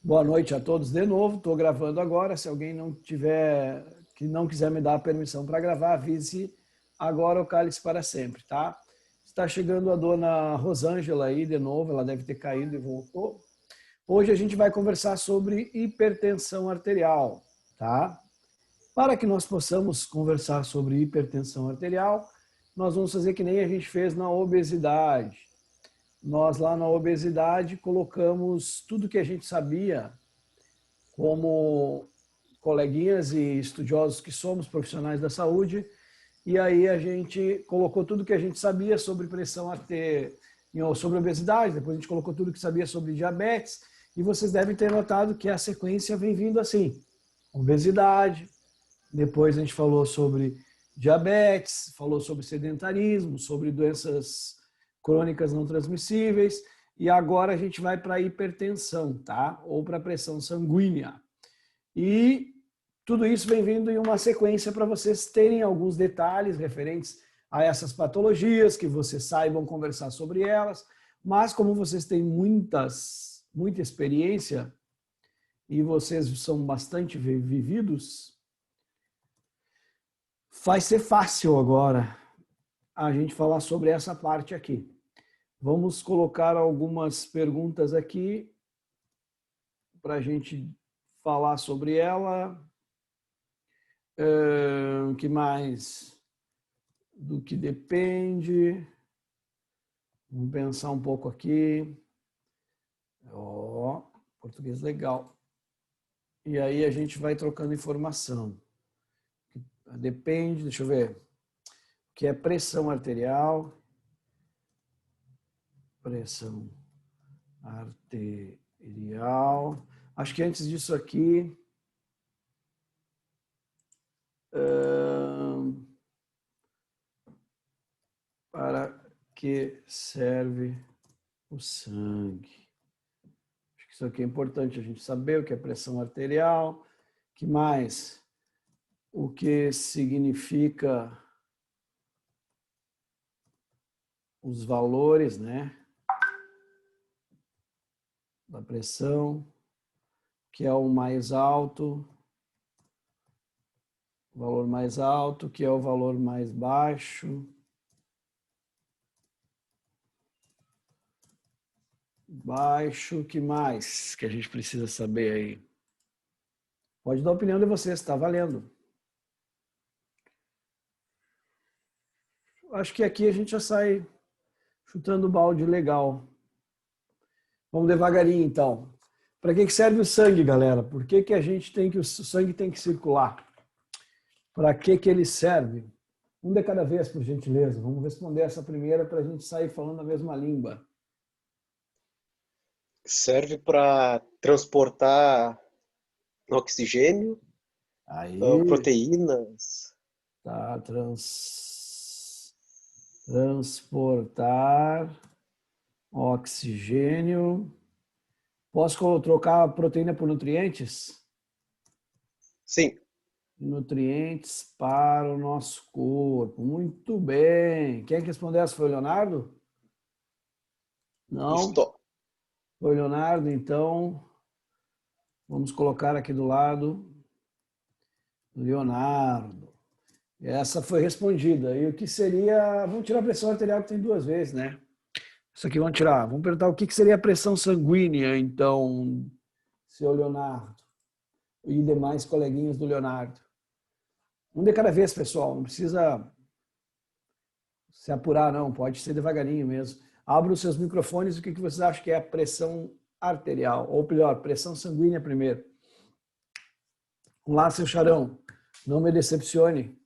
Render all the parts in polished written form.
Boa noite a todos de novo. Estou gravando agora. Se alguém não quiser me dar a permissão para gravar, avise agora ou cale-se para sempre, tá? Está chegando a dona Rosângela aí de novo, ela deve ter caído e voltou. Hoje a gente vai conversar sobre hipertensão arterial, tá? Para que nós possamos conversar sobre hipertensão arterial, nós vamos fazer que nem a gente fez na obesidade. Nós lá na obesidade colocamos tudo que a gente sabia, como coleguinhas e estudiosos que somos, profissionais da saúde, e aí a gente colocou tudo que a gente sabia sobre pressão arterial, sobre obesidade, depois a gente colocou tudo que sabia sobre diabetes, e vocês devem ter notado que a sequência vem vindo assim: obesidade, depois a gente falou sobre diabetes, falou sobre sedentarismo, sobre doenças crônicas não transmissíveis, e agora a gente vai para a hipertensão, tá? Ou para a pressão sanguínea. E tudo isso vem vindo em uma sequência para vocês terem alguns detalhes referentes a essas patologias, que vocês saibam conversar sobre elas, mas como vocês têm muita experiência e vocês são bastante vividos, vai ser fácil agora a gente falar sobre essa parte aqui. Vamos colocar algumas perguntas aqui para a gente falar sobre ela. O que mais? Do que depende? Vamos pensar um pouco aqui. Português legal. E aí a gente vai trocando informação. Depende, deixa eu ver. O que é pressão arterial? Pressão arterial. Acho que antes disso aqui, para que serve o sangue? Acho que isso aqui é importante a gente saber o que é pressão arterial. Que mais? O que significa os valores, né, da pressão, que é o mais alto, o valor mais alto, que é o valor mais baixo, que mais que a gente precisa saber aí? Pode dar a opinião de vocês, está valendo. Acho que aqui a gente já sai chutando o balde legal. Vamos devagarinho, então. Para que serve o sangue, galera? Por que o sangue tem que circular? Para que ele serve? Um de cada vez, por gentileza. Vamos responder essa primeira para a gente sair falando a mesma língua. Serve para transportar oxigênio, Aí, proteínas. tá, transportar oxigênio. Posso trocar a proteína por nutrientes? Sim. Nutrientes para o nosso corpo. Muito bem. Quem respondeu essa foi o Leonardo? Não? Estou. Foi o Leonardo, então vamos colocar aqui do lado Leonardo. Essa foi respondida. E o que seria... Vamos tirar a pressão arterial, que tem duas vezes, né? Isso aqui vamos tirar. Vamos perguntar o que seria a pressão sanguínea, então, seu Leonardo. E demais coleguinhas do Leonardo. Um de cada vez, pessoal. Não precisa se apurar, não. Pode ser devagarinho mesmo. Abra os seus microfones. O que vocês acham que é a pressão arterial? Ou melhor, pressão sanguínea primeiro. Vamos lá, seu Charão. Não me decepcione.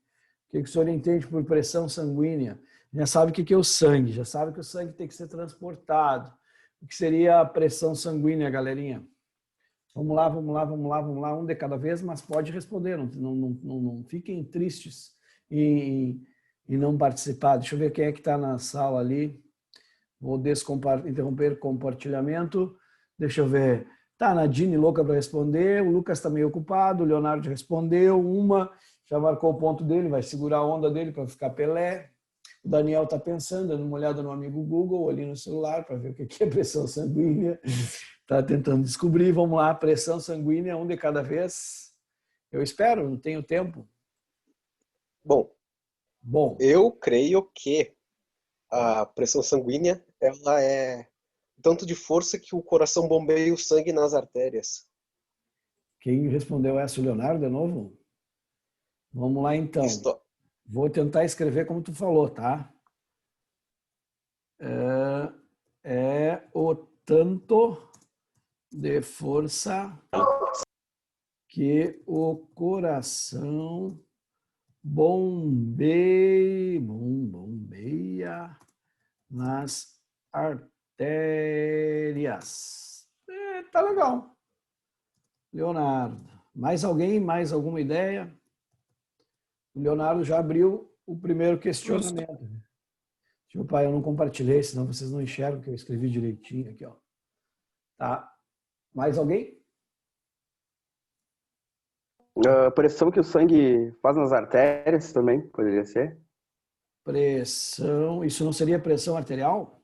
O que o senhor entende por pressão sanguínea? Já sabe o que é o sangue. Já sabe que o sangue tem que ser transportado. O que seria a pressão sanguínea, galerinha? Vamos lá. Um de cada vez, mas pode responder. Não fiquem tristes em não participar. Deixa eu ver quem é que está na sala ali. Vou interromper o compartilhamento. Deixa eu ver. Tá, a Nadine louca para responder. O Lucas está meio ocupado. O Leonardo respondeu. Já marcou o ponto dele, vai segurar a onda dele para ficar Pelé. O Daniel está pensando, dando uma olhada no amigo Google ali no celular para ver o que é pressão sanguínea. Tá tentando descobrir. Vamos lá, pressão sanguínea, um de cada vez. Eu espero, não tenho tempo. Bom, Bom, eu creio que a pressão sanguínea ela é tanto de força que o coração bombeia o sangue nas artérias. quem respondeu essa, o Leonardo, de novo? Vamos lá, então. Isto, Vou tentar escrever como tu falou, tá? É o tanto de força que o coração bombeia nas artérias. Tá legal. Leonardo. Mais alguém? Mais alguma ideia? O Leonardo já abriu o primeiro questionamento. Meu pai, eu não compartilhei, senão vocês não enxergam que eu escrevi direitinho aqui, ó. Tá? Mais alguém? A pressão que o sangue faz nas artérias também, poderia ser? Pressão. Isso não seria pressão arterial?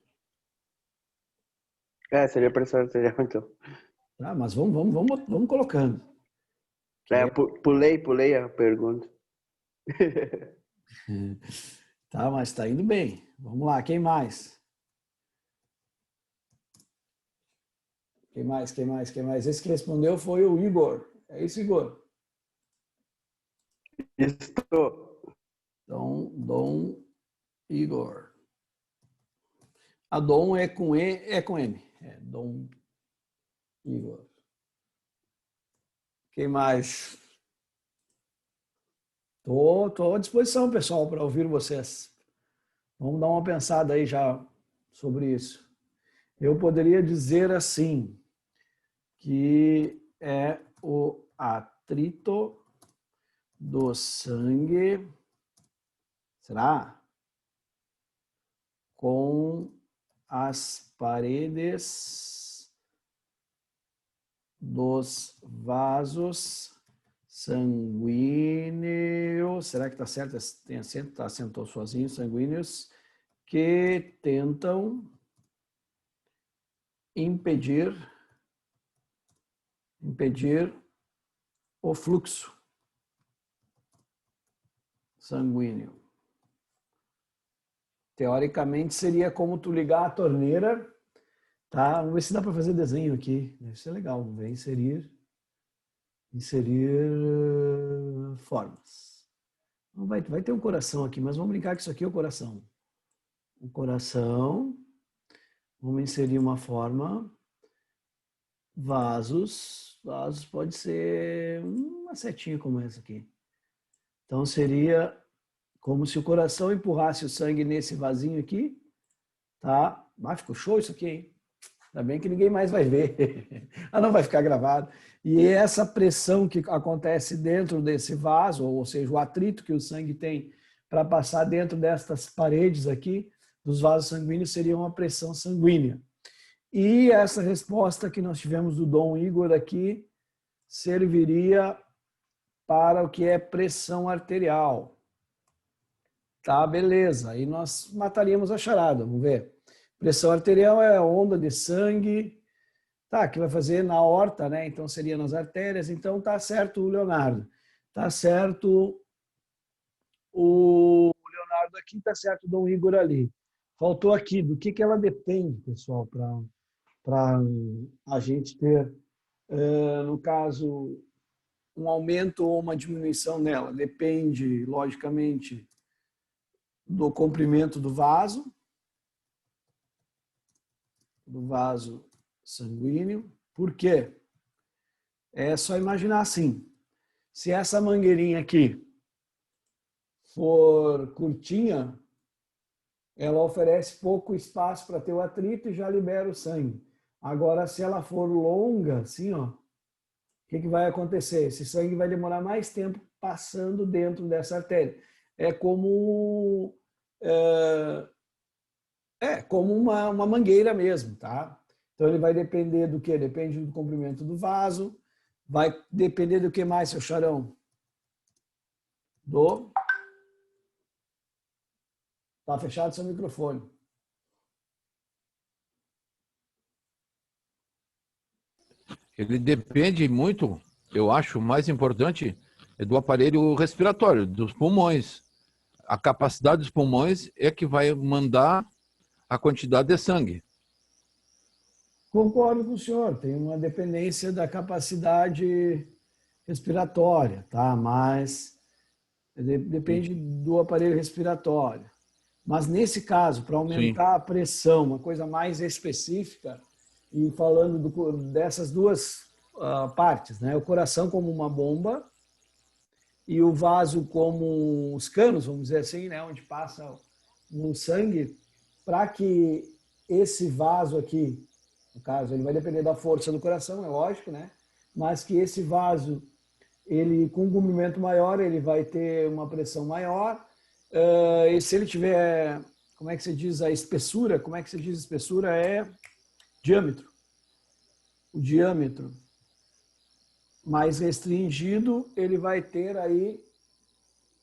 É, seria pressão arterial, então. Tá, mas vamos colocando. É, Que- pulei a pergunta. Tá, mas está indo bem. Vamos lá, quem mais? Quem mais? Esse que respondeu foi o Igor. É isso, Igor? Estou. Então, Dom Igor. A Dom é com E, é com M. É Dom Igor. Quem mais? Tô à disposição, pessoal, para ouvir vocês. Vamos dar uma pensada aí já sobre isso. Eu poderia dizer assim, que é o atrito do sangue, será? Com as paredes dos vasos sanguíneos. Será que está certo? Tem acento? Está acentou sozinho, sanguíneos, que tentam impedir o fluxo sanguíneo. Teoricamente seria como tu ligar a torneira, tá? Vamos ver se dá para fazer desenho aqui. Deve ser legal. Vamos ver inserir formas. Vai ter um coração aqui, mas vamos brincar que isso aqui é o coração. O coração, vamos inserir uma forma, vasos pode ser uma setinha como essa aqui. Então seria como se o coração empurrasse o sangue nesse vasinho aqui, tá? Ah, ficou show isso aqui, hein? Ainda bem que ninguém mais vai ver. Ah, não vai ficar gravado. E essa pressão que acontece dentro desse vaso, ou seja, o atrito que o sangue tem para passar dentro destas paredes aqui, dos vasos sanguíneos, seria uma pressão sanguínea. E essa resposta que nós tivemos do Dom Igor aqui serviria para o que é pressão arterial. Tá, beleza. Aí nós mataríamos a charada, vamos ver. Pressão arterial é a onda de sangue, tá, que vai fazer na aorta, né? Então seria nas artérias. Então tá certo o Leonardo. Tá certo o Leonardo aqui, tá certo o Dom Igor ali. Faltou aqui, do que ela depende, pessoal, para a gente ter, no caso, um aumento ou uma diminuição nela. Depende, logicamente, do comprimento do vaso sanguíneo. Por quê? É só imaginar assim, se essa mangueirinha aqui for curtinha, ela oferece pouco espaço para ter o atrito e já libera o sangue. Agora, se ela for longa, assim, ó, o que vai acontecer? Esse sangue vai demorar mais tempo passando dentro dessa artéria. É como como uma mangueira mesmo, tá? Então ele vai depender do quê? Depende do comprimento do vaso, vai depender do que mais, seu Charão? Tá fechado seu microfone. Ele depende muito, eu acho, o mais importante é do aparelho respiratório, dos pulmões. A capacidade dos pulmões é que vai mandar a quantidade de sangue. Concordo com o senhor, tem uma dependência da capacidade respiratória, tá? Mas depende do aparelho respiratório. Mas nesse caso, para Sim. aumentar a pressão, uma coisa mais específica, e falando dessas duas partes, né? O coração como uma bomba e o vaso como os canos, vamos dizer assim, né? Onde passa o sangue, para que esse vaso aqui, no caso, ele vai depender da força do coração, é lógico, né? Mas que esse vaso, ele com um comprimento maior, ele vai ter uma pressão maior. E se ele tiver, como é que se diz a espessura? Como é que se diz espessura? É diâmetro. O diâmetro mais restringido, ele vai ter aí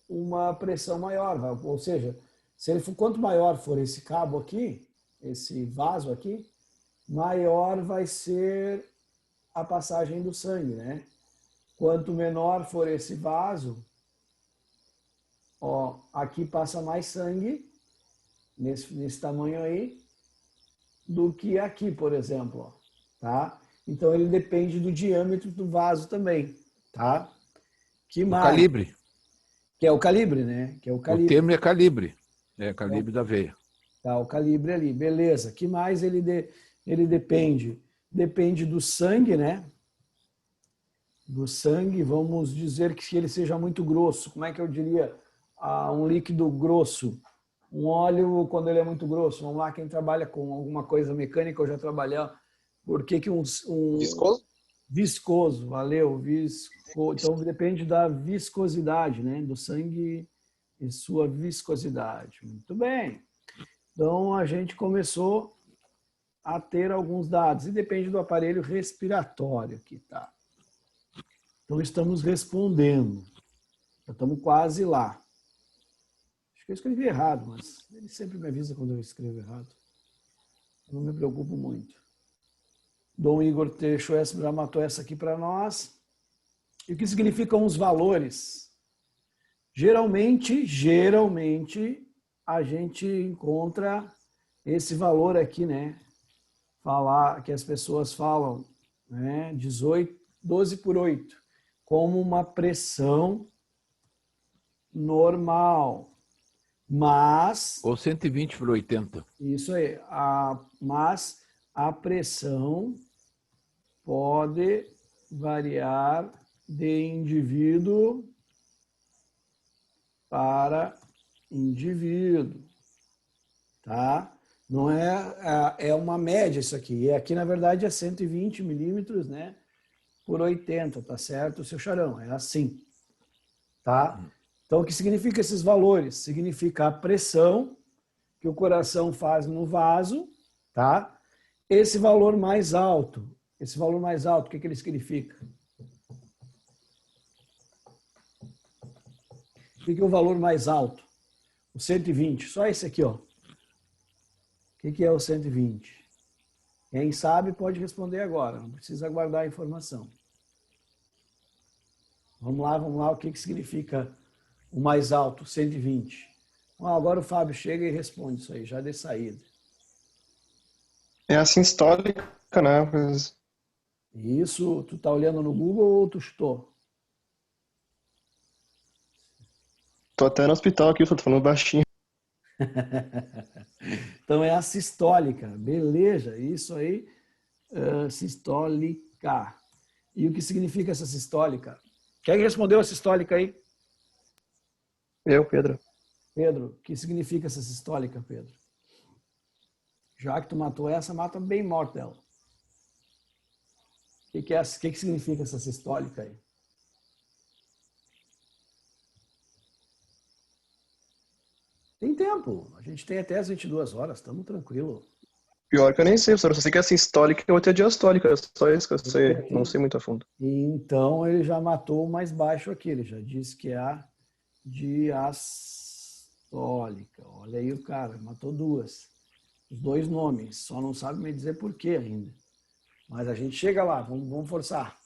uma pressão maior. Ou seja, se ele for, quanto maior for esse cabo aqui, esse vaso aqui, maior vai ser a passagem do sangue, né? Quanto menor for esse vaso, ó, aqui passa mais sangue, nesse tamanho aí, do que aqui, por exemplo, ó, tá? Então, ele depende do diâmetro do vaso também, tá? Que O mais? calibre. Que é o calibre, né? Que é o O calibre. termo é calibre. É calibre da veia. Tá, o calibre ali, beleza. Que mais ele depende? Depende do sangue, né? Do sangue, vamos dizer que se ele seja muito grosso, como é que eu diria? Um líquido grosso, um óleo quando ele é muito grosso. Vamos lá, quem trabalha com alguma coisa mecânica, eu já trabalhei. Por que que Viscoso? viscoso, valeu, então depende da viscosidade, né? Do sangue e sua viscosidade. Muito bem. Então a gente começou a ter alguns dados e depende do aparelho respiratório aqui, tá? Então estamos respondendo. Já estamos quase lá. Acho que eu escrevi errado, mas ele sempre me avisa quando eu escrevo errado. Eu não me preocupo muito. Dom Igor deixou essa, matou essa aqui para nós. E o que significam os valores? Geralmente, a gente encontra esse valor aqui, né? Falar que as pessoas falam, né? 12 por 8, como uma pressão normal. Mas... Ou 120 por 80. Isso aí. Mas a pressão pode variar de indivíduo para indivíduo, tá? Não é uma média isso aqui. E aqui, na verdade, é 120 milímetros, né? Por 80, tá certo, seu Charão? É assim, tá? Então, o que significa esses valores? Significa a pressão que o coração faz no vaso, tá? Esse valor mais alto, o que ele significa? O que é o valor mais alto? O 120, só esse aqui, ó. O que é o 120? Quem sabe pode responder agora, não precisa aguardar a informação. Vamos lá, o que significa o mais alto, 120? Agora o Fábio chega e responde isso aí, já de saída. É a sistólica, né? Mas Isso, tu tá olhando no Google ou tu estou? tô até no hospital aqui, só tô falando baixinho. Então é a sistólica, beleza, isso aí, sistólica. E o que significa essa sistólica? Quem respondeu a sistólica aí? Eu, Pedro. Pedro, o que significa essa sistólica, Pedro? Já que tu matou essa, mata bem morta ela. O que significa essa sistólica aí? Tem tempo, a gente tem até as 22 horas, estamos tranquilo. Pior que eu nem sei, só sei que é sistólica e outra é diastólica. É só isso que eu sei, não sei muito a fundo. Então ele já matou o mais baixo aqui, ele já disse que é a diastólica. Olha aí o cara, matou duas. Os dois nomes, só não sabe me dizer por quê ainda. Mas a gente chega lá, vamos forçar.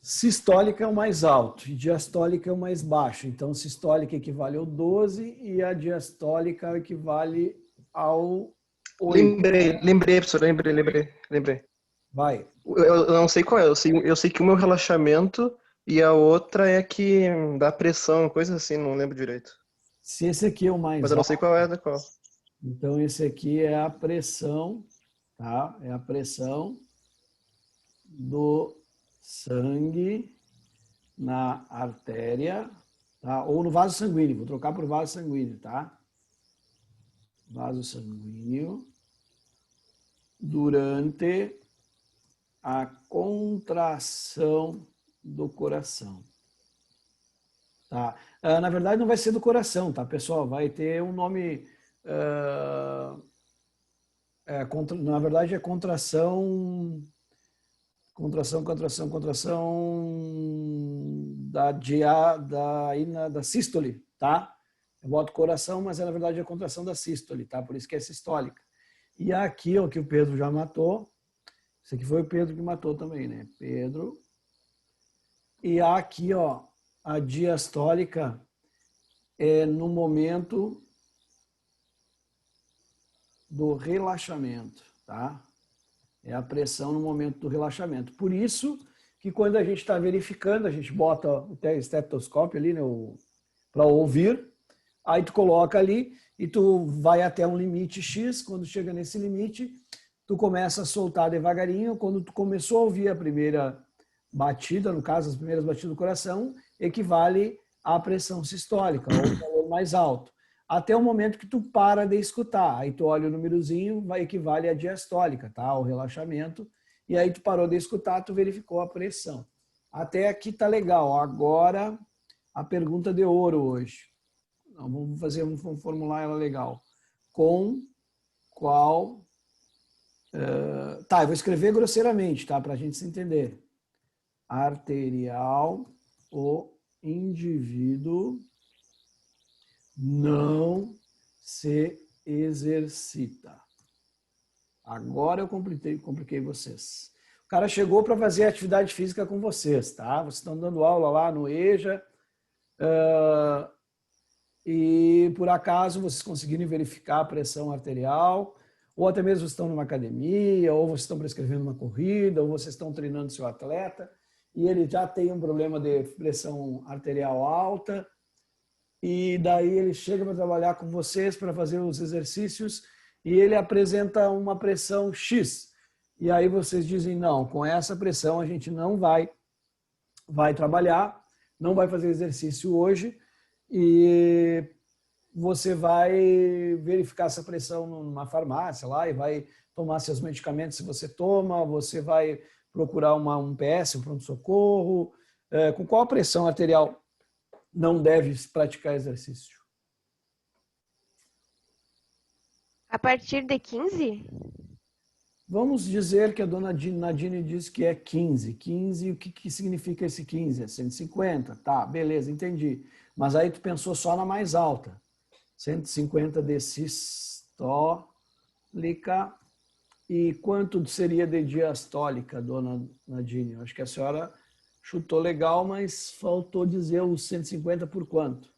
Sistólica é o mais alto e diastólica é o mais baixo. Então, sistólica equivale ao 12 e a diastólica equivale ao 8. Lembrei, professor, lembrei. Vai. Eu não sei qual é, eu sei que uma é o relaxamento e a outra é que dá pressão, coisa assim, não lembro direito. Se esse aqui é o mais Mas eu não sei alto, qual é da qual. então esse aqui é a pressão, tá? É a pressão do sangue na artéria, tá? Ou no vaso sanguíneo. Vou trocar por vaso sanguíneo, tá? Vaso sanguíneo durante a contração do coração. Tá? Na verdade, não vai ser do coração, tá, pessoal? Vai ter um nome... na verdade, é contração da sístole, tá? Eu boto coração, mas na verdade é a contração da sístole, tá? Por isso que é sistólica. E aqui, ó, que o Pedro já matou. Esse aqui foi o Pedro que matou também, né? Pedro. E aqui, ó, a diastólica é no momento do relaxamento, tá? É a pressão no momento do relaxamento. Por isso que quando a gente está verificando, a gente bota o estetoscópio ali, né, para ouvir, aí tu coloca ali e tu vai até um limite X, quando chega nesse limite, tu começa a soltar devagarinho, quando tu começou a ouvir a primeira batida, no caso, as primeiras batidas do coração, equivale à pressão sistólica, ou um valor mais alto. Até o momento que tu para de escutar. Aí tu olha o númerozinho, vai equivale à diastólica, tá? O relaxamento. E aí tu parou de escutar, tu verificou a pressão. Até aqui tá legal. Agora, a pergunta de ouro hoje. Vamos formular ela legal. Com qual... Tá, eu vou escrever grosseiramente, tá? Pra gente se entender. Arterial, o indivíduo não se exercita. Agora eu compliquei vocês. O cara chegou para fazer atividade física com vocês, tá? Vocês estão dando aula lá no EJA e por acaso vocês conseguirem verificar a pressão arterial, ou até mesmo vocês estão numa academia, ou vocês estão prescrevendo uma corrida, ou vocês estão treinando seu atleta e ele já tem um problema de pressão arterial alta. E daí ele chega para trabalhar com vocês, para fazer os exercícios, e ele apresenta uma pressão X. E aí vocês dizem, não, com essa pressão a gente não vai trabalhar, não vai fazer exercício hoje, e você vai verificar essa pressão numa farmácia lá, e vai tomar seus medicamentos se você toma, você vai procurar um PS, um pronto-socorro. Com qual pressão arterial não deve praticar exercício? A partir de 15? Vamos dizer que a dona Nadine diz que é 15. 15, o que significa esse 15? É 150? Tá, beleza, entendi. Mas aí tu pensou só na mais alta. 150 de sistólica. E quanto seria de diastólica, dona Nadine? Eu acho que a senhora chutou legal, mas faltou dizer os 150 por quanto?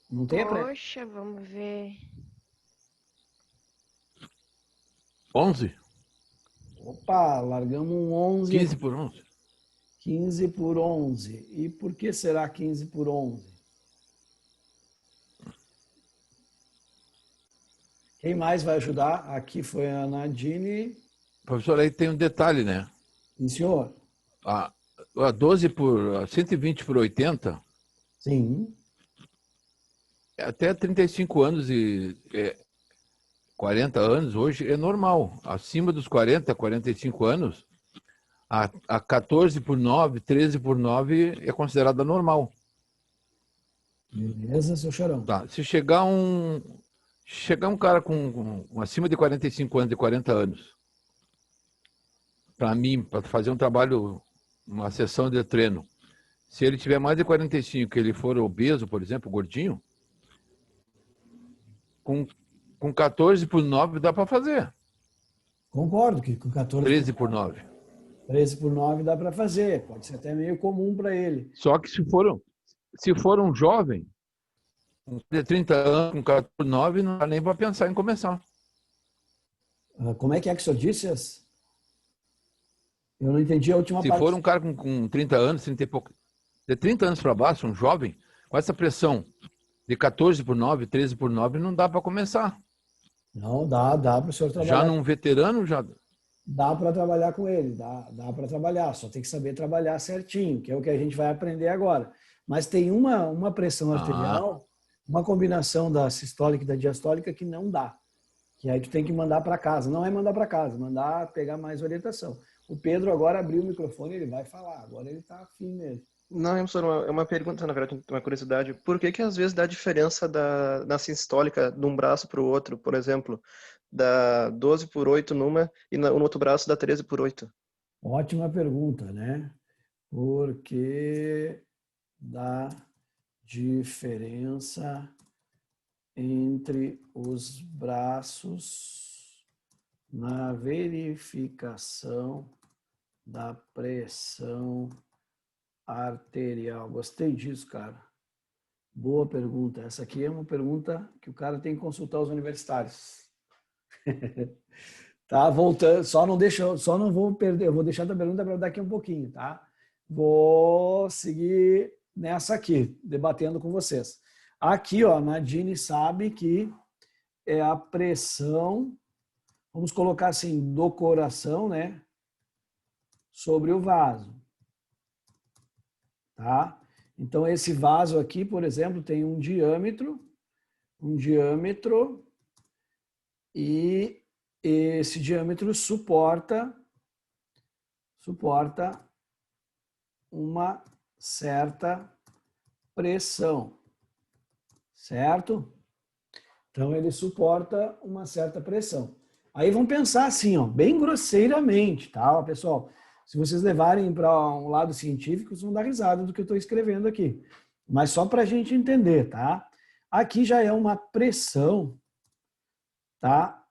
Não tem a pressa. Poxa, vamos ver. 11? Opa, largamos um 11. 15 por 11? 15 por 11. E por que será 15 por 11? Quem mais vai ajudar? Aqui foi a Nadine. Professor, aí tem um detalhe, né? Sim, senhor? A 120 por 80, Sim. até 35 anos e 40 anos hoje é normal. Acima dos 40, 45 anos, a 14 por 9, 13 por 9 é considerada normal. Beleza, seu Charão. Tá. Se chegar um cara com acima de 45 anos, de 40 anos, para mim, para fazer um trabalho, uma sessão de treino, se ele tiver mais de 45, ele for obeso, por exemplo, gordinho, com com 14 por 9 dá para fazer. Concordo que com 14 13 por 9. 13 por 9 dá para fazer. Pode ser até meio comum para ele. Só que se for um jovem, de 30 anos, com 14 por 9, não dá nem para pensar em começar. Como é que o senhor disse? Eu não entendi a última Se parte. for um cara com 30 anos, 30 e pouco, de 30 anos para baixo, um jovem, com essa pressão de 14 por 9, 13 por 9, não dá para começar. Não, dá para o senhor trabalhar. Já num veterano, já... Dá para trabalhar com ele, dá para trabalhar. Só tem que saber trabalhar certinho, que é o que a gente vai aprender agora. Mas tem uma pressão arterial, uma combinação da sistólica e da diastólica que não dá. Que aí tu tem que mandar para casa. Não é mandar para casa, mandar pegar mais orientação. O Pedro agora abriu o microfone, ele vai falar. Agora ele está afim mesmo. Não, professor, é uma pergunta, na verdade, uma curiosidade. Por que às vezes dá diferença da sistólica de um braço para o outro? Por exemplo, dá 12 por 8 numa e no outro braço dá 13 por 8. Ótima pergunta, né? Por que dá diferença entre os braços na verificação da pressão arterial? Gostei disso, cara. Boa pergunta. Essa aqui é uma pergunta que o cara tem que consultar os universitários. Tá, voltando, só não vou perder, eu vou deixar a pergunta para daqui um pouquinho, tá? Vou seguir nessa aqui, debatendo com vocês. Aqui, ó, a Nadine sabe que é a pressão, vamos colocar assim, do coração, né? Sobre o vaso. Tá? Então, esse vaso aqui, por exemplo, tem um diâmetro e esse diâmetro suporta uma certa pressão, certo? Então, ele suporta uma certa pressão. Aí vamos pensar assim, ó, bem grosseiramente, tá, pessoal? Se vocês levarem para um lado científico, vocês vão dar risada do que eu estou escrevendo aqui. Mas só para a gente entender, tá? Aqui já é uma pressão, tá?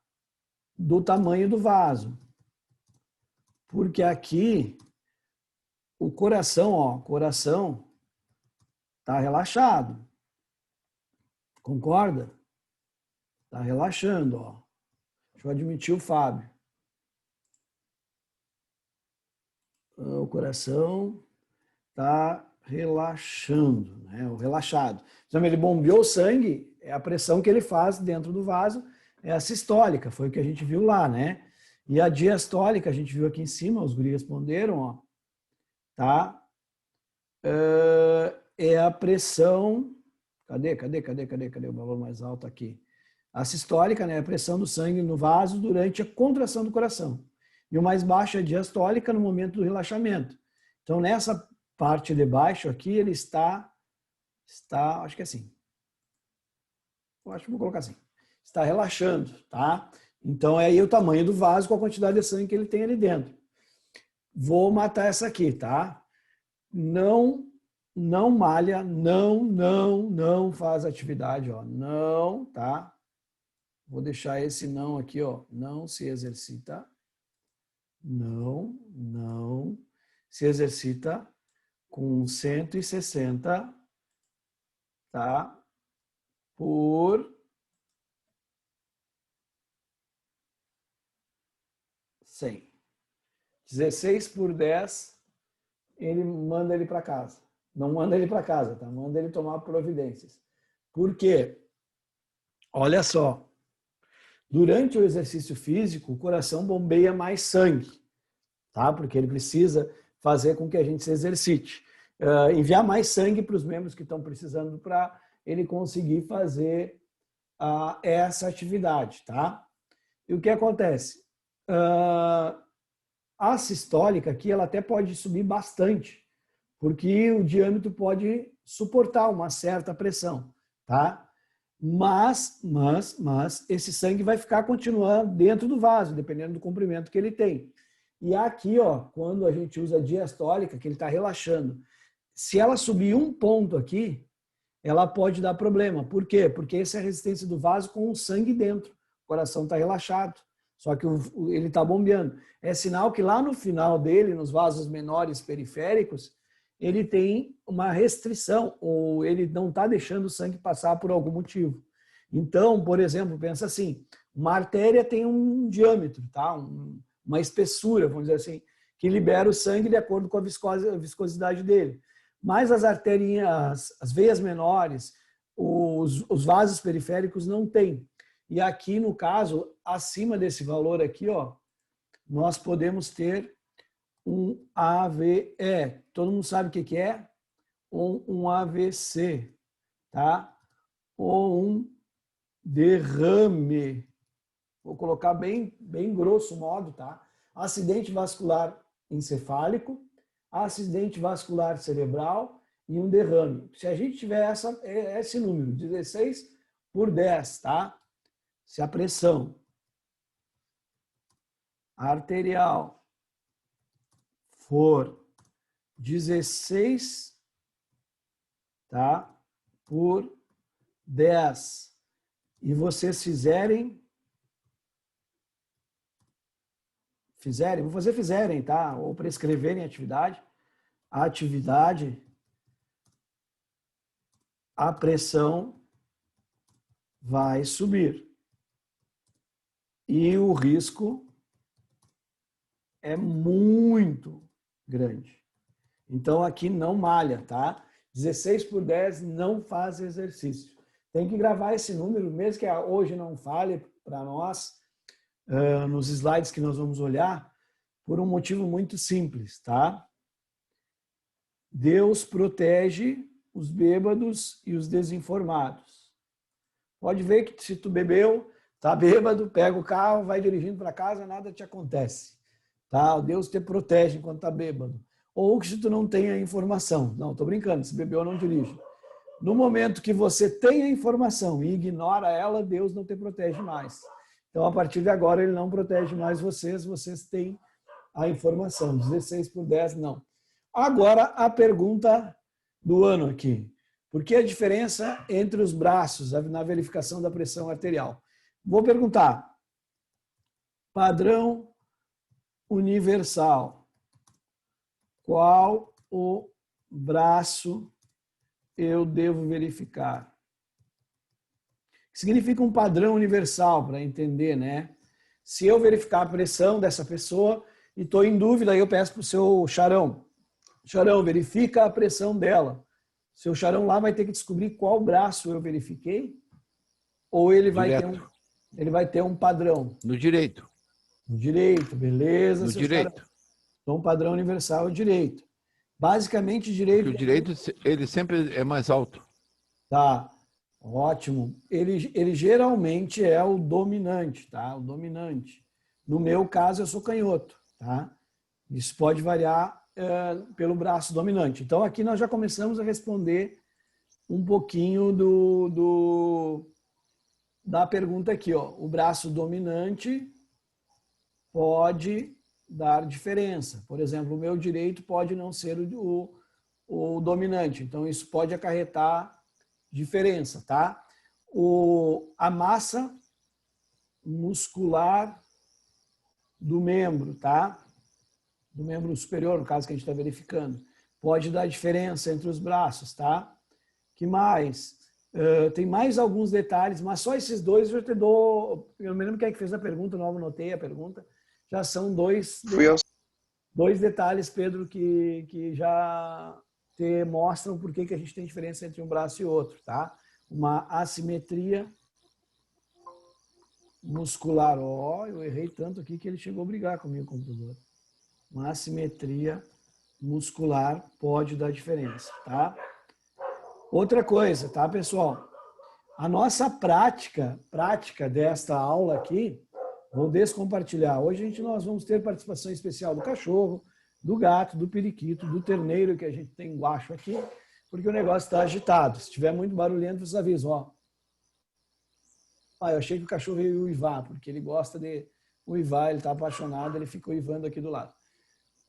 Do tamanho do vaso. Porque aqui o coração, ó, coração tá relaxado. Concorda? Tá relaxando, ó. Deixa eu admitir o Fábio. O coração tá relaxando, né? O relaxado. Então, ele bombeou o sangue, é a pressão que ele faz dentro do vaso, é a sistólica, foi o que a gente viu lá, né? E a diastólica, a gente viu aqui em cima, os guris responderam, ó, tá? É a pressão, cadê o valor mais alto aqui? A sistólica, né? A pressão do sangue no vaso durante a contração do coração. E o mais baixo é a diastólica no momento do relaxamento. Então, nessa parte de baixo aqui, ele está, acho que é assim. Eu acho que vou colocar assim. Está relaxando, tá? Então, é aí o tamanho do vaso com a quantidade de sangue que ele tem ali dentro. Vou matar essa aqui, tá? Não malha, não faz atividade, ó. Não, tá? Vou deixar esse não aqui, ó. Não se exercita. Não se exercita com 160, tá? Por 100. 16 por 10, ele manda ele para casa. Não manda ele para casa, tá? Manda ele tomar providências. Por quê? Olha só. Durante o exercício físico, o coração bombeia mais sangue, tá? Porque ele precisa fazer com que a gente se exercite. Enviar mais sangue para os membros que estão precisando para ele conseguir fazer essa atividade, tá? E o que acontece? A sistólica aqui, ela até pode subir bastante, porque o diâmetro pode suportar uma certa pressão, tá? Mas esse sangue vai ficar continuando dentro do vaso, dependendo do comprimento que ele tem. E aqui, ó, quando a gente usa a diastólica, que ele está relaxando, se ela subir um ponto aqui, ela pode dar problema. Por quê? Porque essa é a resistência do vaso com o sangue dentro. coração está relaxado. Só que ele está bombeando. É sinal que lá no final dele, nos vasos menores periféricos, ele tem uma restrição, ou ele não está deixando o sangue passar por algum motivo. Então, por exemplo, pensa assim, uma artéria tem um diâmetro, tá? Uma espessura, vamos dizer assim, que libera o sangue de acordo com a viscosidade dele. Mas as artérias, as veias menores, os vasos periféricos não têm. E aqui, no caso, acima desse valor aqui, ó, nós podemos ter um AVE. Todo mundo sabe o que é? Um AVC, tá? Ou um derrame. Vou colocar bem grosso modo, tá? Acidente vascular encefálico, acidente vascular cerebral e um derrame. Se a gente tiver esse número, 16/10, tá? Se a pressão arterial for 16, tá? Por 10 e vocês fizerem, vou fazer fizerem, tá? Ou prescreverem a atividade, a pressão vai subir. E o risco é muito grande. Então, aqui não malha, tá? 16/10 não faz exercício. Tem que gravar esse número, mesmo que hoje não fale para nós, nos slides que nós vamos olhar, por um motivo muito simples, tá? Deus protege os bêbados e os desinformados. Pode ver que se tu bebeu, tá bêbado, pega o carro, vai dirigindo para casa, nada te acontece. Tá? Deus te protege enquanto tá bêbado. Ou que se tu não tem a informação. Não, tô brincando, se bebeu não dirige. No momento que você tem a informação e ignora ela, Deus não te protege mais. Então, a partir de agora, ele não protege mais vocês têm a informação. 16/10, não. Agora, a pergunta do ano aqui. Por que a diferença entre os braços na verificação da pressão arterial? Vou perguntar. Padrão universal. Qual o braço eu devo verificar? Significa um padrão universal, para entender, né? Se eu verificar a pressão dessa pessoa e estou em dúvida, eu peço para o seu Charão. Charão, verifica a pressão dela. Seu Charão lá vai ter que descobrir qual braço eu verifiquei, ou ele vai ter um padrão. No direito. No direito, beleza. No direito. Charão. Então, padrão universal é o direito. Basicamente, direito... Porque o direito, ele sempre é mais alto. Tá, ótimo. Ele geralmente é o dominante, tá? O dominante. No meu caso, eu sou canhoto, tá? Isso pode variar pelo braço dominante. Então, aqui nós já começamos a responder um pouquinho da pergunta aqui, ó. O braço dominante pode dar diferença. Por exemplo, o meu direito pode não ser o dominante. Então, isso pode acarretar diferença, tá? A massa muscular do membro, tá? Do membro superior, no caso que a gente está verificando, pode dar diferença entre os braços, tá? Que mais? Tem mais alguns detalhes, mas só esses dois eu te dou. Eu me lembro quem é que fez a pergunta, não anotei a pergunta. Já são dois detalhes, Pedro, que já te mostram por que a gente tem diferença entre um braço e outro, tá? Uma assimetria muscular. Ó, eu errei tanto aqui que ele chegou a brigar comigo, o computador. Uma assimetria muscular pode dar diferença, tá? Outra coisa, tá, pessoal? A nossa prática desta aula aqui, vou descompartilhar. Hoje nós vamos ter participação especial do cachorro, do gato, do periquito, do terneiro, que a gente tem guacho aqui, porque o negócio está agitado. Se tiver muito barulhento, vocês avisam, ó. Eu achei que o cachorro ia uivar, porque ele gosta de uivar, ele está apaixonado, ele fica uivando aqui do lado.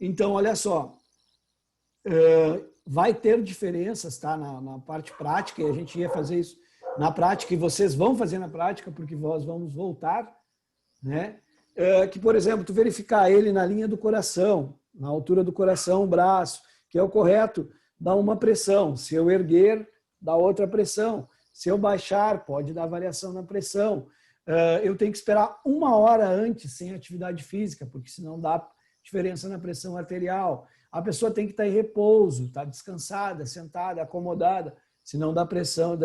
Então, olha só, vai ter diferenças, tá, na parte prática, e a gente ia fazer isso na prática, e vocês vão fazer na prática, porque nós vamos voltar, né? Que, por exemplo, tu verificar ele na linha do coração, na altura do coração, o braço, que é o correto, dá uma pressão. Se eu erguer, dá outra pressão. Se eu baixar, pode dar variação na pressão. Eu tenho que esperar 1 hora antes, sem atividade física, porque senão dá diferença na pressão arterial. A pessoa tem que estar em repouso, estar descansada, sentada, acomodada, senão dá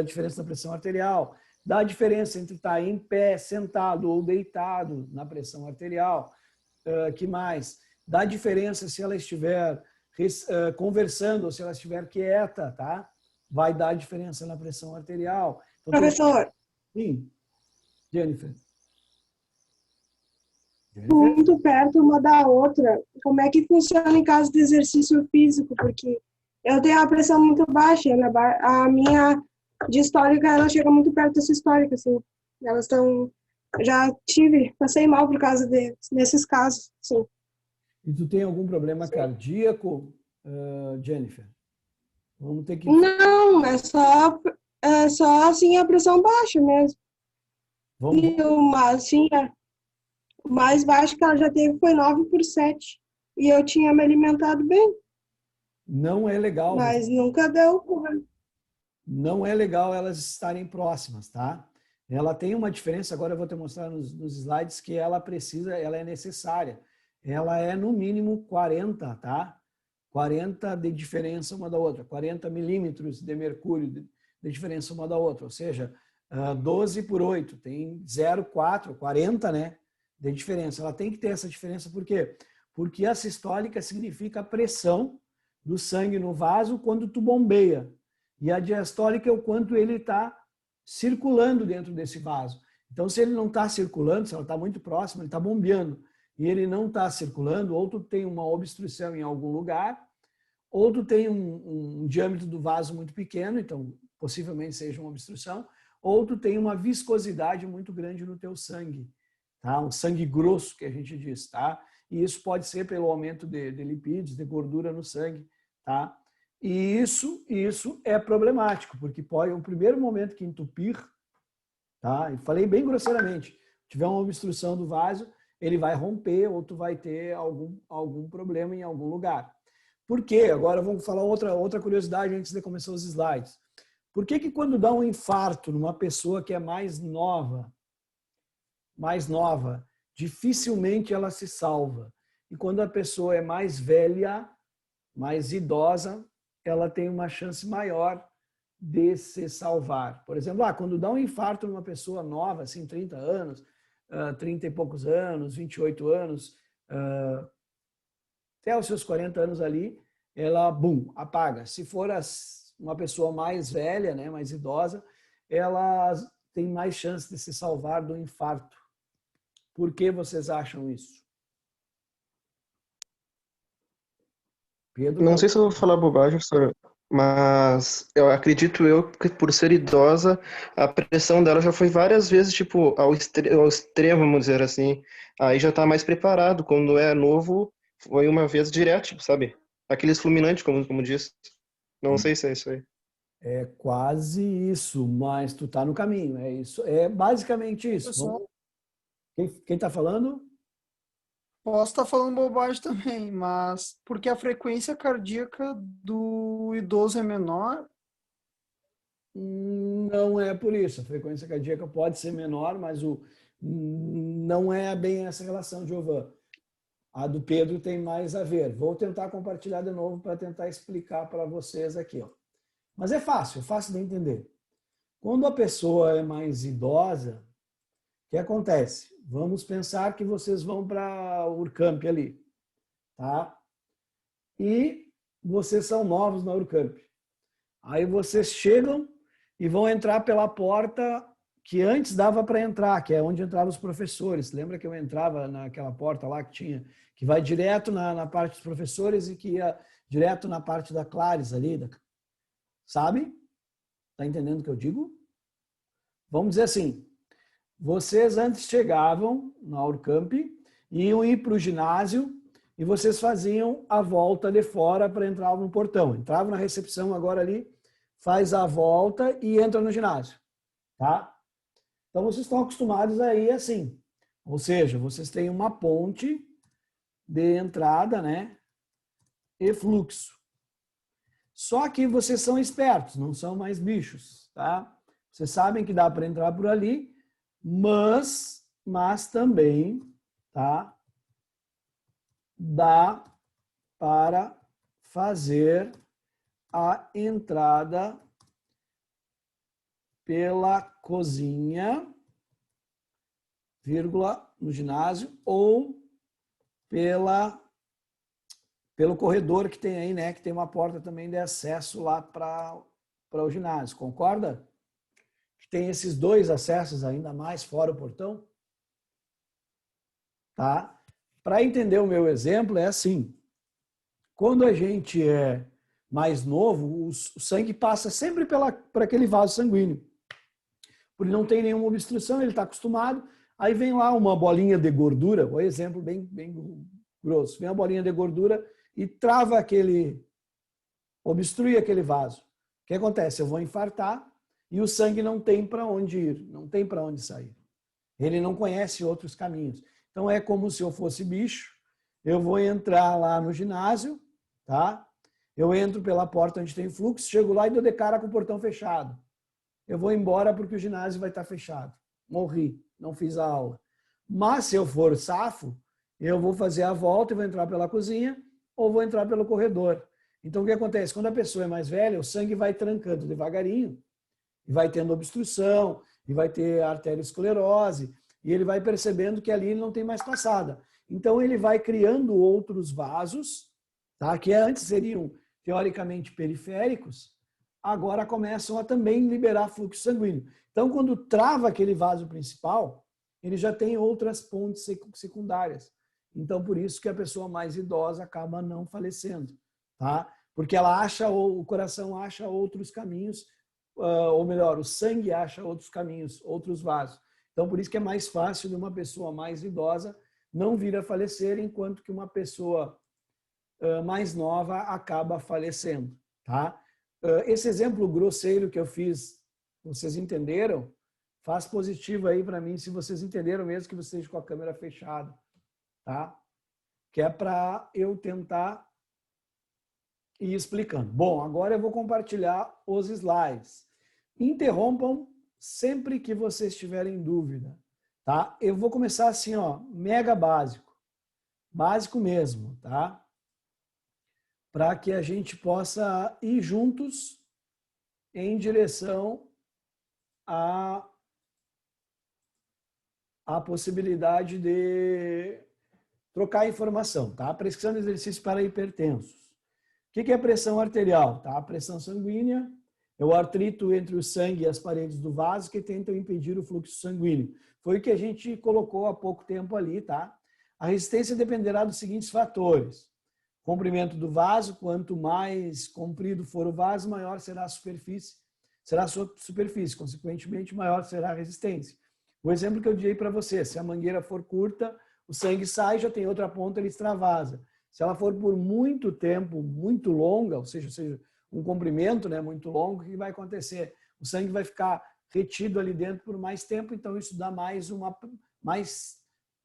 diferença na pressão arterial. Dá diferença entre estar em pé, sentado ou deitado na pressão arterial. Que mais? Dá diferença se ela estiver conversando ou se ela estiver quieta, tá? Vai dar diferença na pressão arterial. Então, Professor. Sim. Jennifer. Muito perto uma da outra. Como é que funciona em caso de exercício físico? Porque eu tenho a pressão muito baixa, a minha diastólica, ela chega muito perto da sistólica, assim. Elas estão... passei mal por causa desses casos, sim. E tu tem algum problema cardíaco, Jennifer? Vamos ter que... Não, é só assim a pressão baixa mesmo. Assim, o mais baixo que ela já teve foi 9/7. E eu tinha me alimentado bem. Não é legal. Mas nunca deu. Não é legal elas estarem próximas, tá? Ela tem uma diferença, agora eu vou te mostrar nos slides, que ela é necessária. Ela é no mínimo 40, tá? 40 de diferença uma da outra, 40 milímetros de mercúrio de diferença uma da outra, ou seja, 12/8, tem 0,4, 40, né? De diferença. Ela tem que ter essa diferença, por quê? Porque a sistólica significa a pressão do sangue no vaso quando tu bombeia. E a diastólica é o quanto ele está circulando dentro desse vaso. Então, se ele não está circulando, se ela está muito próxima, ele está bombeando, e ele não está circulando, ou tu tem uma obstrução em algum lugar, ou tu tem um diâmetro do vaso muito pequeno, então possivelmente seja uma obstrução, ou tu tem uma viscosidade muito grande no teu sangue, tá? Um sangue grosso, que a gente diz, tá? E isso pode ser pelo aumento de lipídios, de gordura no sangue, tá? E isso é problemático, porque pode, o primeiro momento que entupir, tá? Eu falei bem grosseiramente, tiver uma obstrução do vaso, ele vai romper ou tu vai ter algum problema em algum lugar. Por quê? Agora vamos falar outra curiosidade antes de começar os slides. Por que quando dá um infarto numa pessoa que é mais nova, dificilmente ela se salva? E quando a pessoa é mais velha, mais idosa, ela tem uma chance maior de se salvar. Por exemplo, quando dá um infarto numa pessoa nova, assim, 30 anos, 30 e poucos anos, 28 anos, até os seus 40 anos ali, ela, apaga. Se for uma pessoa mais velha, né, mais idosa, ela tem mais chance de se salvar do infarto. Por que vocês acham isso? Pedro? Não sei se eu vou falar bobagem, professor, mas eu acredito que por ser idosa, a pressão dela já foi várias vezes, tipo, ao extremo, vamos dizer assim. Aí já tá mais preparado. Quando é novo, foi uma vez direto, tipo, sabe? Aqueles fulminantes, como diz. Não sei se é isso aí. É quase isso, mas tu tá no caminho. É isso. É basicamente isso. Quem tá falando? Posso estar falando bobagem também, mas porque a frequência cardíaca do idoso é menor? Não é por isso. A frequência cardíaca pode ser menor, mas não é bem essa relação, Giovan. A do Pedro tem mais a ver. Vou tentar compartilhar de novo para tentar explicar para vocês aqui. Ó. Mas é fácil de entender. Quando a pessoa é mais idosa, o que acontece? Vamos pensar que vocês vão para o Urcamp ali, tá? E vocês são novos na Urcamp. Aí vocês chegam e vão entrar pela porta que antes dava para entrar, que é onde entravam os professores. Lembra que eu entrava naquela porta lá que vai direto na parte dos professores e que ia direto na parte da Clares ali, sabe? Tá entendendo o que eu digo? Vamos dizer assim, vocês antes chegavam na Urcamp, iam ir para o ginásio e vocês faziam a volta de fora para entrar no portão. Entravam na recepção agora ali, faz a volta e entra no ginásio. tá? Então, vocês estão acostumados aí assim. Ou seja, vocês têm uma ponte de entrada, né? E fluxo. Só que vocês são espertos, não são mais bichos, tá? Vocês sabem que dá para entrar por ali, mas também, tá? Dá para fazer a entrada pela cozinha, vírgula, no ginásio, ou pelo corredor que tem aí, né? Que tem uma porta também de acesso lá para o ginásio. Concorda? Que tem esses dois acessos ainda mais fora o portão. Tá? Para entender o meu exemplo, é assim. Quando a gente é mais novo, o sangue passa sempre por aquele vaso sanguíneo. Porque não tem nenhuma obstrução, ele está acostumado. Aí vem lá uma bolinha de gordura, um exemplo bem grosso. Vem uma bolinha de gordura e trava obstrui aquele vaso. O que acontece? Eu vou infartar e o sangue não tem para onde ir, não tem para onde sair. Ele não conhece outros caminhos. Então é como se eu fosse bicho, eu vou entrar lá no ginásio, tá? Eu entro pela porta onde tem fluxo, chego lá e dou de cara com o portão fechado. Eu vou embora porque o ginásio vai estar fechado. Morri, não fiz a aula. Mas se eu for safo, eu vou fazer a volta e vou entrar pela cozinha ou vou entrar pelo corredor. Então o que acontece? Quando a pessoa é mais velha, o sangue vai trancando devagarinho, e vai tendo obstrução, e vai ter arteriosclerose, e ele vai percebendo que ali ele não tem mais passada. Então ele vai criando outros vasos, tá? Que antes seriam teoricamente periféricos, agora começam a também liberar fluxo sanguíneo. Então, quando trava aquele vaso principal, ele já tem outras pontes secundárias. Então, por isso que a pessoa mais idosa acaba não falecendo, tá? Porque ela acha, o coração acha outros caminhos, ou melhor, o sangue acha outros caminhos, outros vasos. Então, por isso que é mais fácil de uma pessoa mais idosa não vir a falecer, enquanto que uma pessoa mais nova acaba falecendo, tá? Esse exemplo grosseiro que eu fiz, vocês entenderam? Faz positivo aí para mim, se vocês entenderam mesmo que vocês com a câmera fechada, tá? Que é para eu tentar ir explicando. Bom, agora eu vou compartilhar os slides. Interrompam sempre que vocês tiverem dúvida, tá? Eu vou começar assim, ó, mega básico. Básico mesmo, tá? Para que a gente possa ir juntos em direção à possibilidade de trocar informação, tá? Prescrição de exercício para hipertensos. O que é pressão arterial? Tá? A pressão sanguínea é o atrito entre o sangue e as paredes do vaso que tentam impedir o fluxo sanguíneo. Foi o que a gente colocou há pouco tempo ali, tá? A resistência dependerá dos seguintes fatores. Comprimento do vaso, quanto mais comprido for o vaso, maior será a superfície, consequentemente maior será a resistência. O exemplo que eu dei para você, se a mangueira for curta, o sangue sai, já tem outra ponta, ele extravasa. Se ela for por muito tempo, muito longa, ou seja um comprimento, né, muito longo, o que vai acontecer? O sangue vai ficar retido ali dentro por mais tempo, então isso dá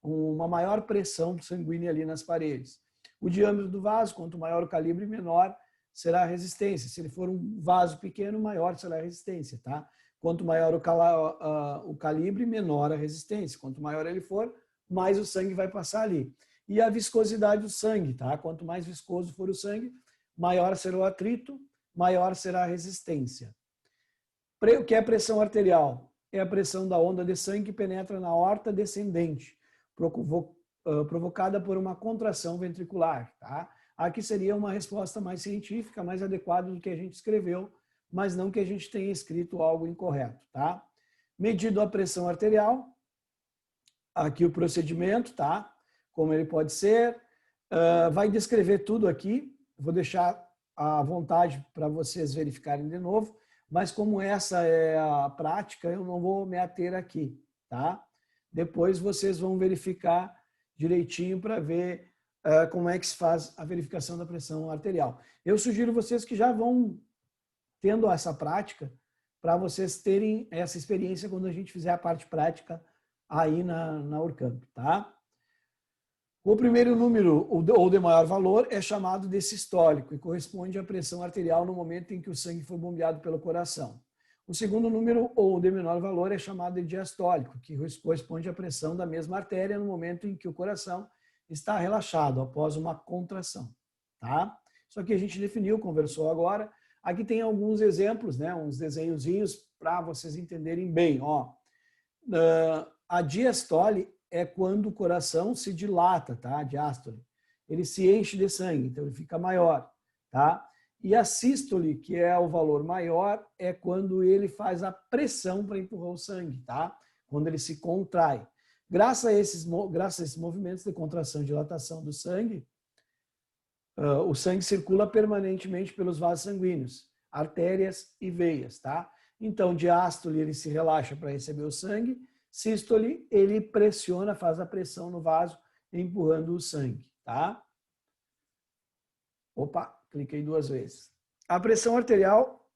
uma maior pressão sanguínea ali nas paredes. O diâmetro do vaso, quanto maior o calibre, menor será a resistência. Se ele for um vaso pequeno, maior será a resistência, tá? Quanto maior o calibre, menor a resistência. Quanto maior ele for, mais o sangue vai passar ali. E a viscosidade do sangue, tá? Quanto mais viscoso for o sangue, maior será o atrito, maior será a resistência. O que é pressão arterial? É a pressão da onda de sangue que penetra na aorta descendente, provocada por uma contração ventricular, tá? Aqui seria uma resposta mais científica, mais adequada do que a gente escreveu, mas não que a gente tenha escrito algo incorreto, tá? Medido a pressão arterial, aqui o procedimento, tá? Como ele pode ser, vai descrever tudo aqui, vou deixar à vontade para vocês verificarem de novo, mas como essa é a prática, eu não vou me ater aqui, tá? Depois vocês vão verificar direitinho para ver como é que se faz a verificação da pressão arterial. Eu sugiro vocês que já vão tendo essa prática, para vocês terem essa experiência quando a gente fizer a parte prática aí na Urcamp, tá? O primeiro número, ou de maior valor, é chamado de sistólico e corresponde à pressão arterial no momento em que o sangue foi bombeado pelo coração. O segundo número, ou de menor valor, é chamado de diastólico, que corresponde à pressão da mesma artéria no momento em que o coração está relaxado, após uma contração, tá? Isso aqui a gente definiu, conversou agora. Aqui tem alguns exemplos, né? Uns desenhozinhos para vocês entenderem bem, ó. A diastole é quando o coração se dilata, tá? A diástole. Ele se enche de sangue, então ele fica maior, tá? E a sístole, que é o valor maior, é quando ele faz a pressão para empurrar o sangue, tá? Quando ele se contrai. Graças a esses movimentos de contração e dilatação do sangue, o sangue circula permanentemente pelos vasos sanguíneos, artérias e veias, tá? Então, diástole, ele se relaxa para receber o sangue. Sístole, ele pressiona, faz a pressão no vaso, empurrando o sangue, tá? Opa, cliquei 2 vezes. A pressão arterial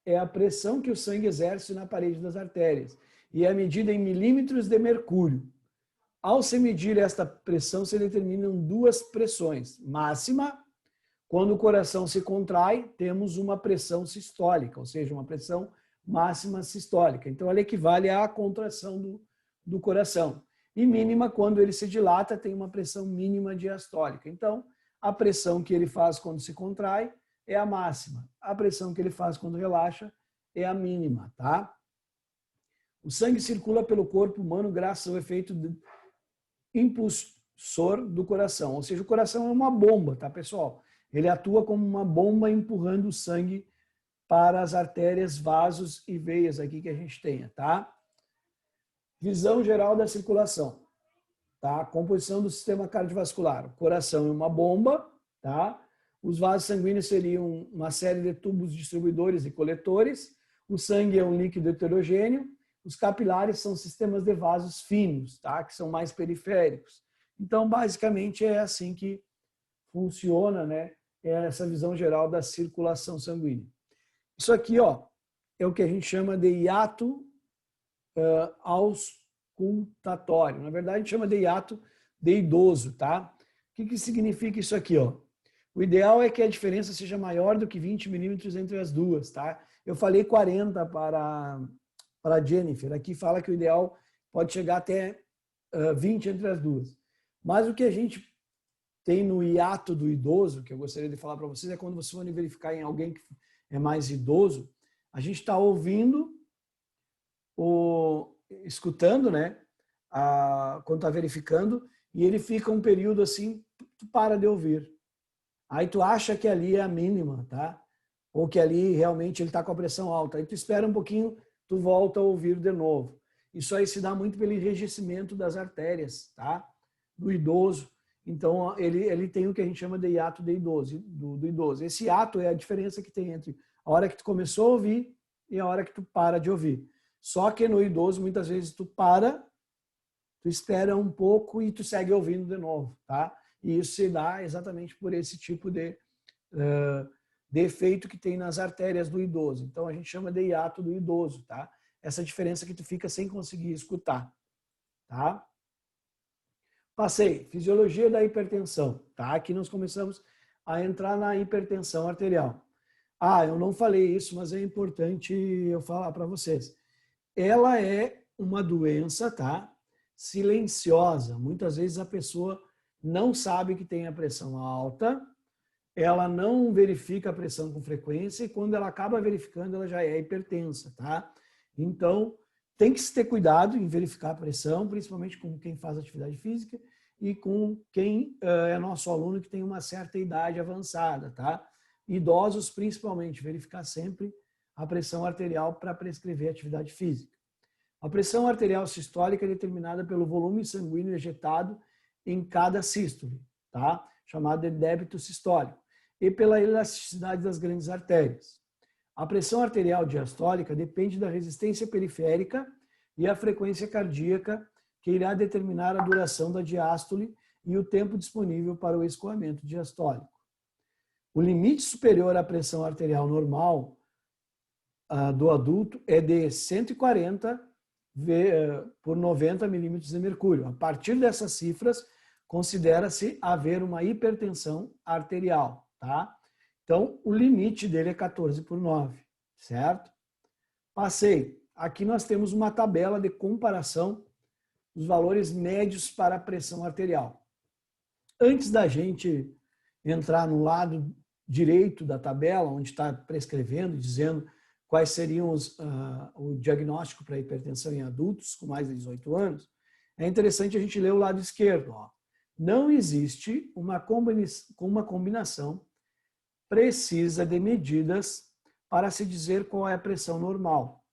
é a pressão que o sangue exerce na parede das artérias e é medida em milímetros de mercúrio. Ao se medir esta pressão, se determinam 2 pressões. Máxima, quando o coração se contrai, temos uma pressão sistólica, ou seja, uma pressão máxima sistólica. Então, ela equivale à contração do coração. E mínima, quando ele se dilata, tem uma pressão mínima diastólica. Então, a pressão que ele faz quando se contrai é a máxima. A pressão que ele faz quando relaxa é a mínima, tá? O sangue circula pelo corpo humano graças ao efeito impulsor do coração. Ou seja, o coração é uma bomba, tá, pessoal? Ele atua como uma bomba empurrando o sangue para as artérias, vasos e veias aqui que a gente tenha, tá? Visão geral da circulação, tá? Composição do sistema cardiovascular. O coração é uma bomba, tá? Os vasos sanguíneos seriam uma série de tubos distribuidores e coletores. O sangue é um líquido heterogêneo. Os capilares são sistemas de vasos finos, tá? Que são mais periféricos. Então, basicamente, é assim que funciona, né? É essa visão geral da circulação sanguínea. Isso aqui, ó, é o que a gente chama de hiato auscultatório. Na verdade, a gente chama de hiato de idoso, tá? O que significa isso aqui, ó? O ideal é que a diferença seja maior do que 20 milímetros entre as duas, tá? Eu falei 40 para a Jennifer. Aqui fala que o ideal pode chegar até 20 entre as duas. Mas o que a gente tem no hiato do idoso, que eu gostaria de falar para vocês, é quando vocês vão verificar em alguém que é mais idoso, a gente está ouvindo, escutando, né? Quando está verificando, e ele fica um período assim, tu para de ouvir. Aí tu acha que ali é a mínima, tá? Ou que ali realmente ele está com a pressão alta. Aí tu espera um pouquinho, tu volta a ouvir de novo. Isso aí se dá muito pelo enrijecimento das artérias, tá? Do idoso. Então, ele tem o que a gente chama de hiato de idoso, do idoso. Esse hiato é a diferença que tem entre a hora que tu começou a ouvir e a hora que tu para de ouvir. Só que no idoso, muitas vezes, tu para, tu espera um pouco e tu segue ouvindo de novo, tá? E isso se dá exatamente por esse tipo de efeito que tem nas artérias do idoso. Então, a gente chama de hiato do idoso, tá? Essa diferença que tu fica sem conseguir escutar, tá? Passei, fisiologia da hipertensão, tá? Aqui nós começamos a entrar na hipertensão arterial. Eu não falei isso, mas é importante eu falar para vocês. Ela é uma doença, tá? Silenciosa. Muitas vezes a pessoa não sabe que tem a pressão alta, ela não verifica a pressão com frequência e quando ela acaba verificando, ela já é hipertensa, tá? Então, tem que se ter cuidado em verificar a pressão, principalmente com quem faz atividade física e com quem é nosso aluno que tem uma certa idade avançada, tá? Idosos, principalmente, verificar sempre a pressão arterial para prescrever atividade física. A pressão arterial sistólica é determinada pelo volume sanguíneo ejetado em cada sístole, tá? Chamado de débito sistólico, e pela elasticidade das grandes artérias. A pressão arterial diastólica depende da resistência periférica e a frequência cardíaca, que irá determinar a duração da diástole e o tempo disponível para o escoamento diastólico. O limite superior à pressão arterial normal do adulto é de 140 por 90 milímetros de mercúrio. A partir dessas cifras, considera-se haver uma hipertensão arterial, tá? Então, o limite dele é 14 por 9, certo? Passei. Aqui nós temos uma tabela de comparação dos valores médios para a pressão arterial. Antes da gente entrar no lado direito da tabela, onde está prescrevendo, dizendo quais seriam o diagnóstico para hipertensão em adultos com mais de 18 anos, é interessante a gente ler o lado esquerdo. Ó. Não existe uma combinação precisa de medidas para se dizer qual é a pressão normal.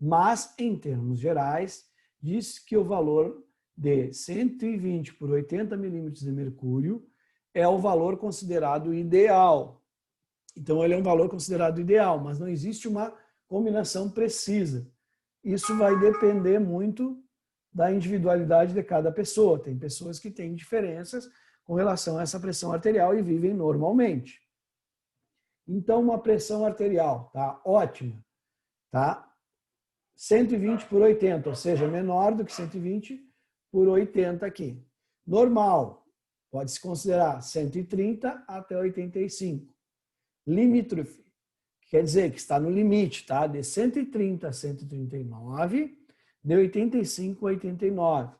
Mas, em termos gerais, diz que o valor de 120 por 80 milímetros de mercúrio é o valor considerado ideal. Então, ele é um valor considerado ideal, mas não existe uma combinação precisa. Isso vai depender muito da individualidade de cada pessoa. Tem pessoas que têm diferenças com relação a essa pressão arterial e vivem normalmente. Então, uma pressão arterial, tá? Ótima, tá? 120 por 80, ou seja, menor do que 120 por 80 aqui. Normal, pode-se considerar 130 até 85. Limítrofe, quer dizer que está no limite, tá? De 130 a 139, de 85 a 89.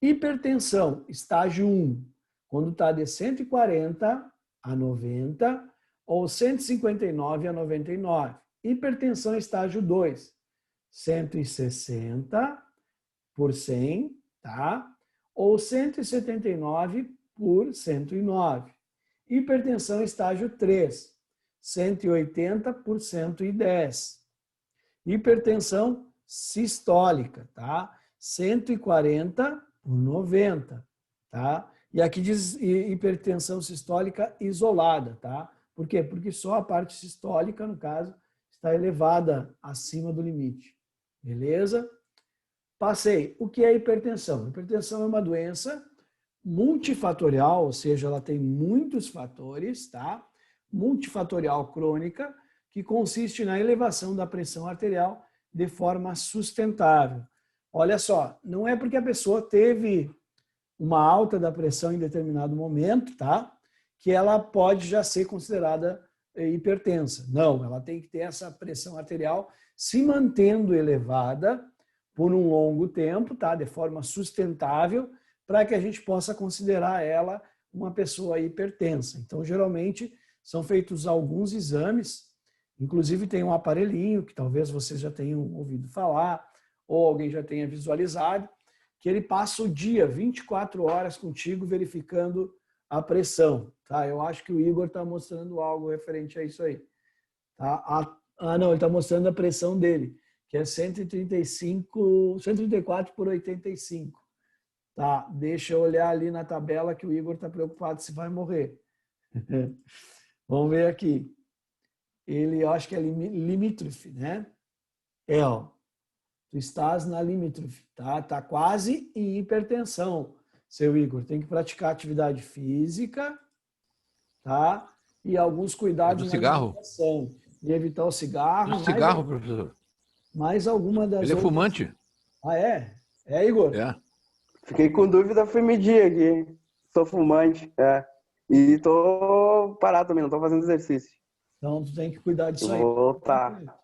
Hipertensão, estágio 1, quando está de 140 a 90 ou 159 a 99. Hipertensão, estágio 2, 160 por 100, tá? Ou 179 por 109. Hipertensão, estágio 3, 180 por 110. Hipertensão sistólica, tá? 140 por 90, tá? E aqui diz hipertensão sistólica isolada, tá? Por quê? Porque só a parte sistólica, no caso, está elevada acima do limite. Beleza? Passei. O que é hipertensão? Hipertensão é uma doença multifatorial, ou seja, ela tem muitos fatores, tá? Multifatorial crônica, que consiste na elevação da pressão arterial de forma sustentável. Olha só, não é porque a pessoa teve uma alta da pressão em determinado momento, tá? Que ela pode já ser considerada hipertensa. Não, ela tem que ter essa pressão arterial se mantendo elevada por um longo tempo, tá? De forma sustentável, para que a gente possa considerar ela uma pessoa hipertensa. Então, geralmente, são feitos alguns exames, inclusive tem um aparelhinho que talvez vocês já tenham ouvido falar, ou alguém já tenha visualizado, que ele passa o dia, 24 horas contigo, verificando a pressão. Tá? Eu acho que o Igor está mostrando algo referente a isso aí. Tá? Não, ele está mostrando a pressão dele, que é 134 por 85. Tá? Deixa eu olhar ali na tabela que o Igor está preocupado se vai morrer. Vamos ver aqui. Ele, eu acho que é limítrofe, né? Ó. Tu estás na limítrofe, tá? Tá quase em hipertensão, seu Igor. Tem que praticar atividade física, tá? E alguns cuidados na alimentação. E evitar o cigarro. O cigarro, professor. Mais alguma das Ele é fumante. Ah, é? É, Igor? É. Fiquei com dúvida, fui medir aqui. Sou fumante, E tô parado também, não tô fazendo exercício. Então, tu tem que cuidar disso aí. Vou voltar.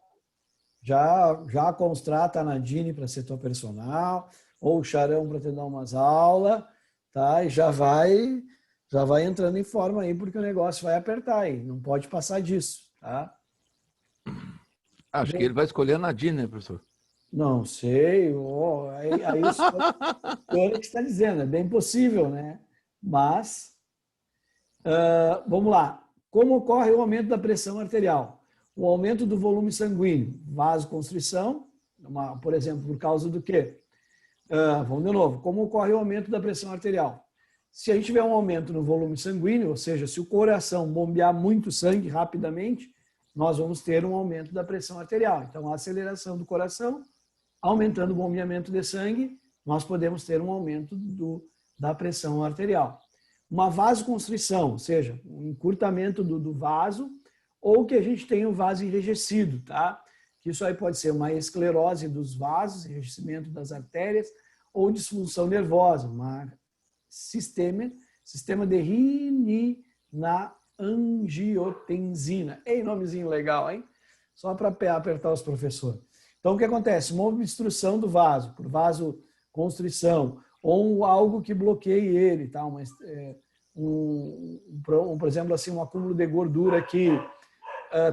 Já contrata a Nadine para ser tua personal, ou o Charão para te dar umas aulas, tá? E já vai entrando em forma aí, porque o negócio vai apertar aí. Não pode passar disso, tá? Acho que ele vai escolher a Nadine, né, professor? Não sei. Aí o senhor que está dizendo, é bem possível, né? Mas, vamos lá. Como ocorre o aumento da pressão arterial? O aumento do volume sanguíneo, vasoconstrição, por exemplo, por causa do quê? Vamos de novo. Como ocorre o aumento da pressão arterial? Se a gente tiver um aumento no volume sanguíneo, ou seja, se o coração bombear muito sangue rapidamente, nós vamos ter um aumento da pressão arterial. Então, a aceleração do coração, aumentando o bombeamento de sangue, nós podemos ter um aumento da pressão arterial. Uma vasoconstrição, ou seja, um encurtamento do vaso, ou que a gente tenha o vaso enrijecido, tá? que isso aí pode ser uma esclerose dos vasos, enrijecimento das artérias, ou disfunção nervosa, sistema de renin-angiotensina. Ei, nomezinho legal, hein? Só para apertar os professores. Então, o que acontece? Uma obstrução do vaso, por vasoconstrição, ou algo que bloqueie ele, tá? Por exemplo, assim, um acúmulo de gordura aqui,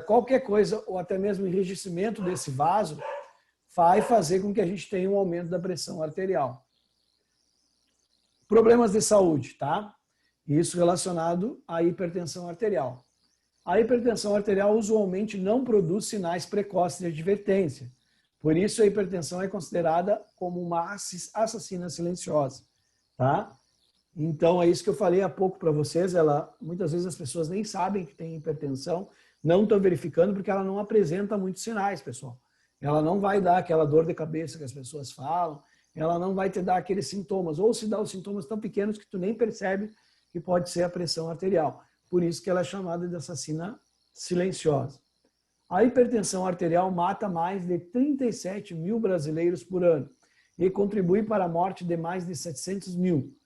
qualquer coisa, ou até mesmo enrijecimento desse vaso, vai fazer com que a gente tenha um aumento da pressão arterial. Problemas de saúde, tá? Isso relacionado à hipertensão arterial. A hipertensão arterial usualmente não produz sinais precoces de advertência. Por isso, a hipertensão é considerada como uma assassina silenciosa, tá? Então, é isso que eu falei há pouco para vocês. Muitas vezes as pessoas nem sabem que tem hipertensão, não estão verificando porque ela não apresenta muitos sinais, pessoal. Ela não vai dar aquela dor de cabeça que as pessoas falam, ela não vai te dar aqueles sintomas, ou se dá os sintomas tão pequenos que tu nem percebe que pode ser a pressão arterial. Por isso que ela é chamada de assassina silenciosa. A hipertensão arterial mata mais de 37 mil brasileiros por ano e contribui para a morte de mais de 700 mil,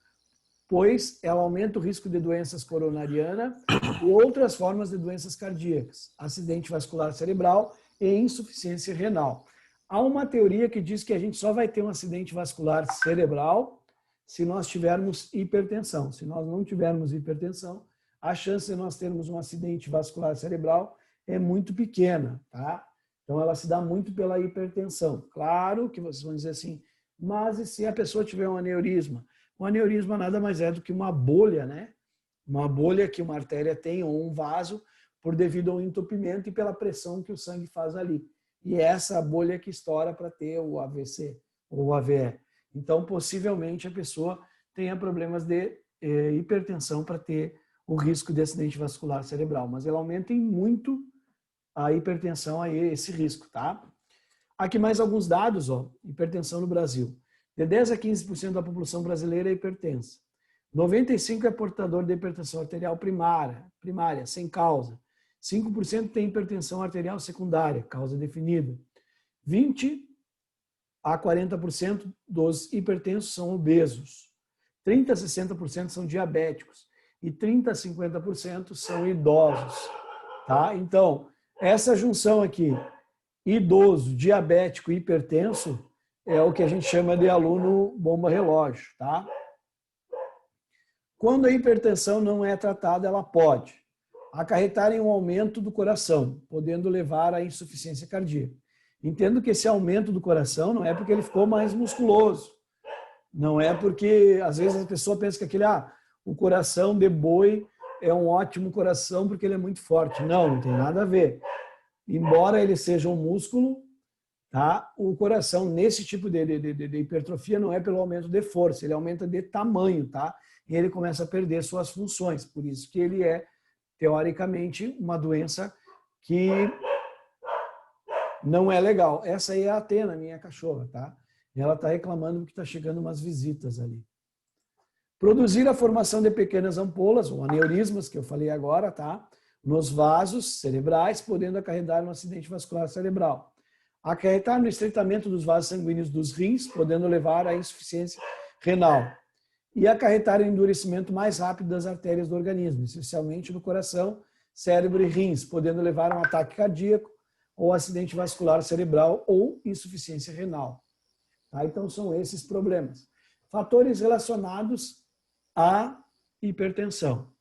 pois ela aumenta o risco de doenças coronariana e outras formas de doenças cardíacas, acidente vascular cerebral e insuficiência renal. Há uma teoria que diz que a gente só vai ter um acidente vascular cerebral se nós tivermos hipertensão. Se nós não tivermos hipertensão, a chance de nós termos um acidente vascular cerebral é muito pequena, tá? Então, ela se dá muito pela hipertensão. Claro que vocês vão dizer assim, mas e se a pessoa tiver um aneurisma? Um aneurisma nada mais é do que uma bolha, né? Uma bolha que uma artéria tem ou um vaso por devido ao entupimento e pela pressão que o sangue faz ali. E é essa bolha que estoura para ter o AVC ou o AVE. Então, possivelmente, a pessoa tenha problemas de hipertensão para ter o risco de acidente vascular cerebral. Mas ela aumenta em muito a hipertensão, aí, esse risco, tá? Aqui mais alguns dados, ó. Hipertensão no Brasil. De 10 a 15% da população brasileira é hipertensa. 95% é portador de hipertensão arterial primária, sem causa. 5% tem hipertensão arterial secundária, causa definida. 20 a 40% dos hipertensos são obesos. 30 a 60% são diabéticos. E 30 a 50% são idosos. Tá? Então, essa junção aqui, idoso, diabético e hipertenso, é o que a gente chama de aluno bomba-relógio. Tá? Quando a hipertensão não é tratada, ela pode acarretar em um aumento do coração, podendo levar à insuficiência cardíaca. Entendo que esse aumento do coração não é porque ele ficou mais musculoso. Não é porque, às vezes, a pessoa pensa que o coração de boi é um ótimo coração porque ele é muito forte. Não, não tem nada a ver. Embora ele seja um músculo, tá? O coração, nesse tipo de hipertrofia, não é pelo aumento de força, ele aumenta de tamanho, tá? E ele começa a perder suas funções. Por isso que ele é, teoricamente, uma doença que não é legal. Essa aí é a Atena, minha cachorra, tá? E ela está reclamando porque está chegando umas visitas ali. Produzir a formação de pequenas ampolas, ou aneurismas, que eu falei agora, tá? Nos vasos cerebrais, podendo acarretar no acidente vascular cerebral. Acarretar no estreitamento dos vasos sanguíneos dos rins, podendo levar à insuficiência renal. E acarretar em endurecimento mais rápido das artérias do organismo, essencialmente no coração, cérebro e rins, podendo levar a um ataque cardíaco ou acidente vascular cerebral ou insuficiência renal. Tá? Então, são esses problemas. Fatores relacionados à hipertensão.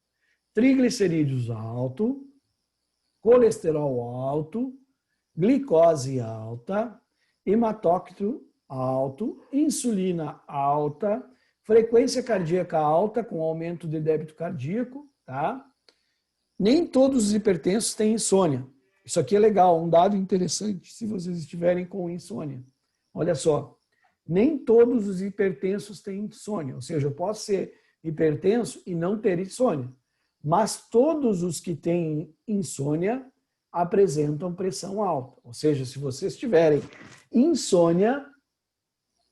Triglicerídeos alto, colesterol alto, glicose alta, hematócrito alto, insulina alta, frequência cardíaca alta com aumento de débito cardíaco, tá? Nem todos os hipertensos têm insônia. Isso aqui é legal, um dado interessante se vocês estiverem com insônia. Olha só, nem todos os hipertensos têm insônia, ou seja, eu posso ser hipertenso e não ter insônia, mas todos os que têm insônia apresentam pressão alta. Ou seja, se vocês tiverem insônia,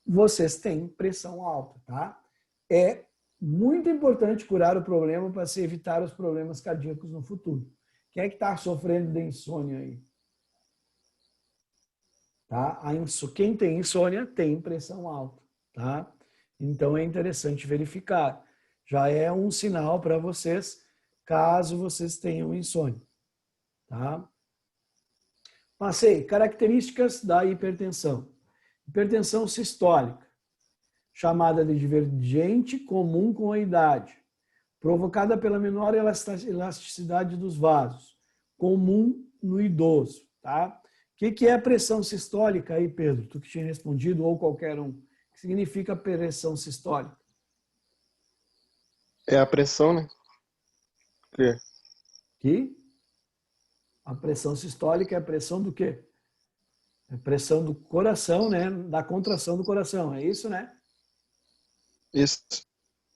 vocês têm pressão alta, tá? É muito importante curar o problema para se evitar os problemas cardíacos no futuro. Quem é que está sofrendo de insônia aí? Tá? Quem tem insônia tem pressão alta. Tá? Então é interessante verificar. Já é um sinal para vocês, caso vocês tenham insônia. Tá? Passei. Características da hipertensão. Hipertensão sistólica, chamada de divergente comum com a idade, provocada pela menor elasticidade dos vasos, comum no idoso. Tá? O que é a pressão sistólica aí, Pedro? Tu que tinha respondido, ou qualquer um. O que significa pressão sistólica? É a pressão, né? Que? A pressão sistólica é a pressão do quê? É a pressão do coração, né? Da contração do coração, é isso, né? Isso.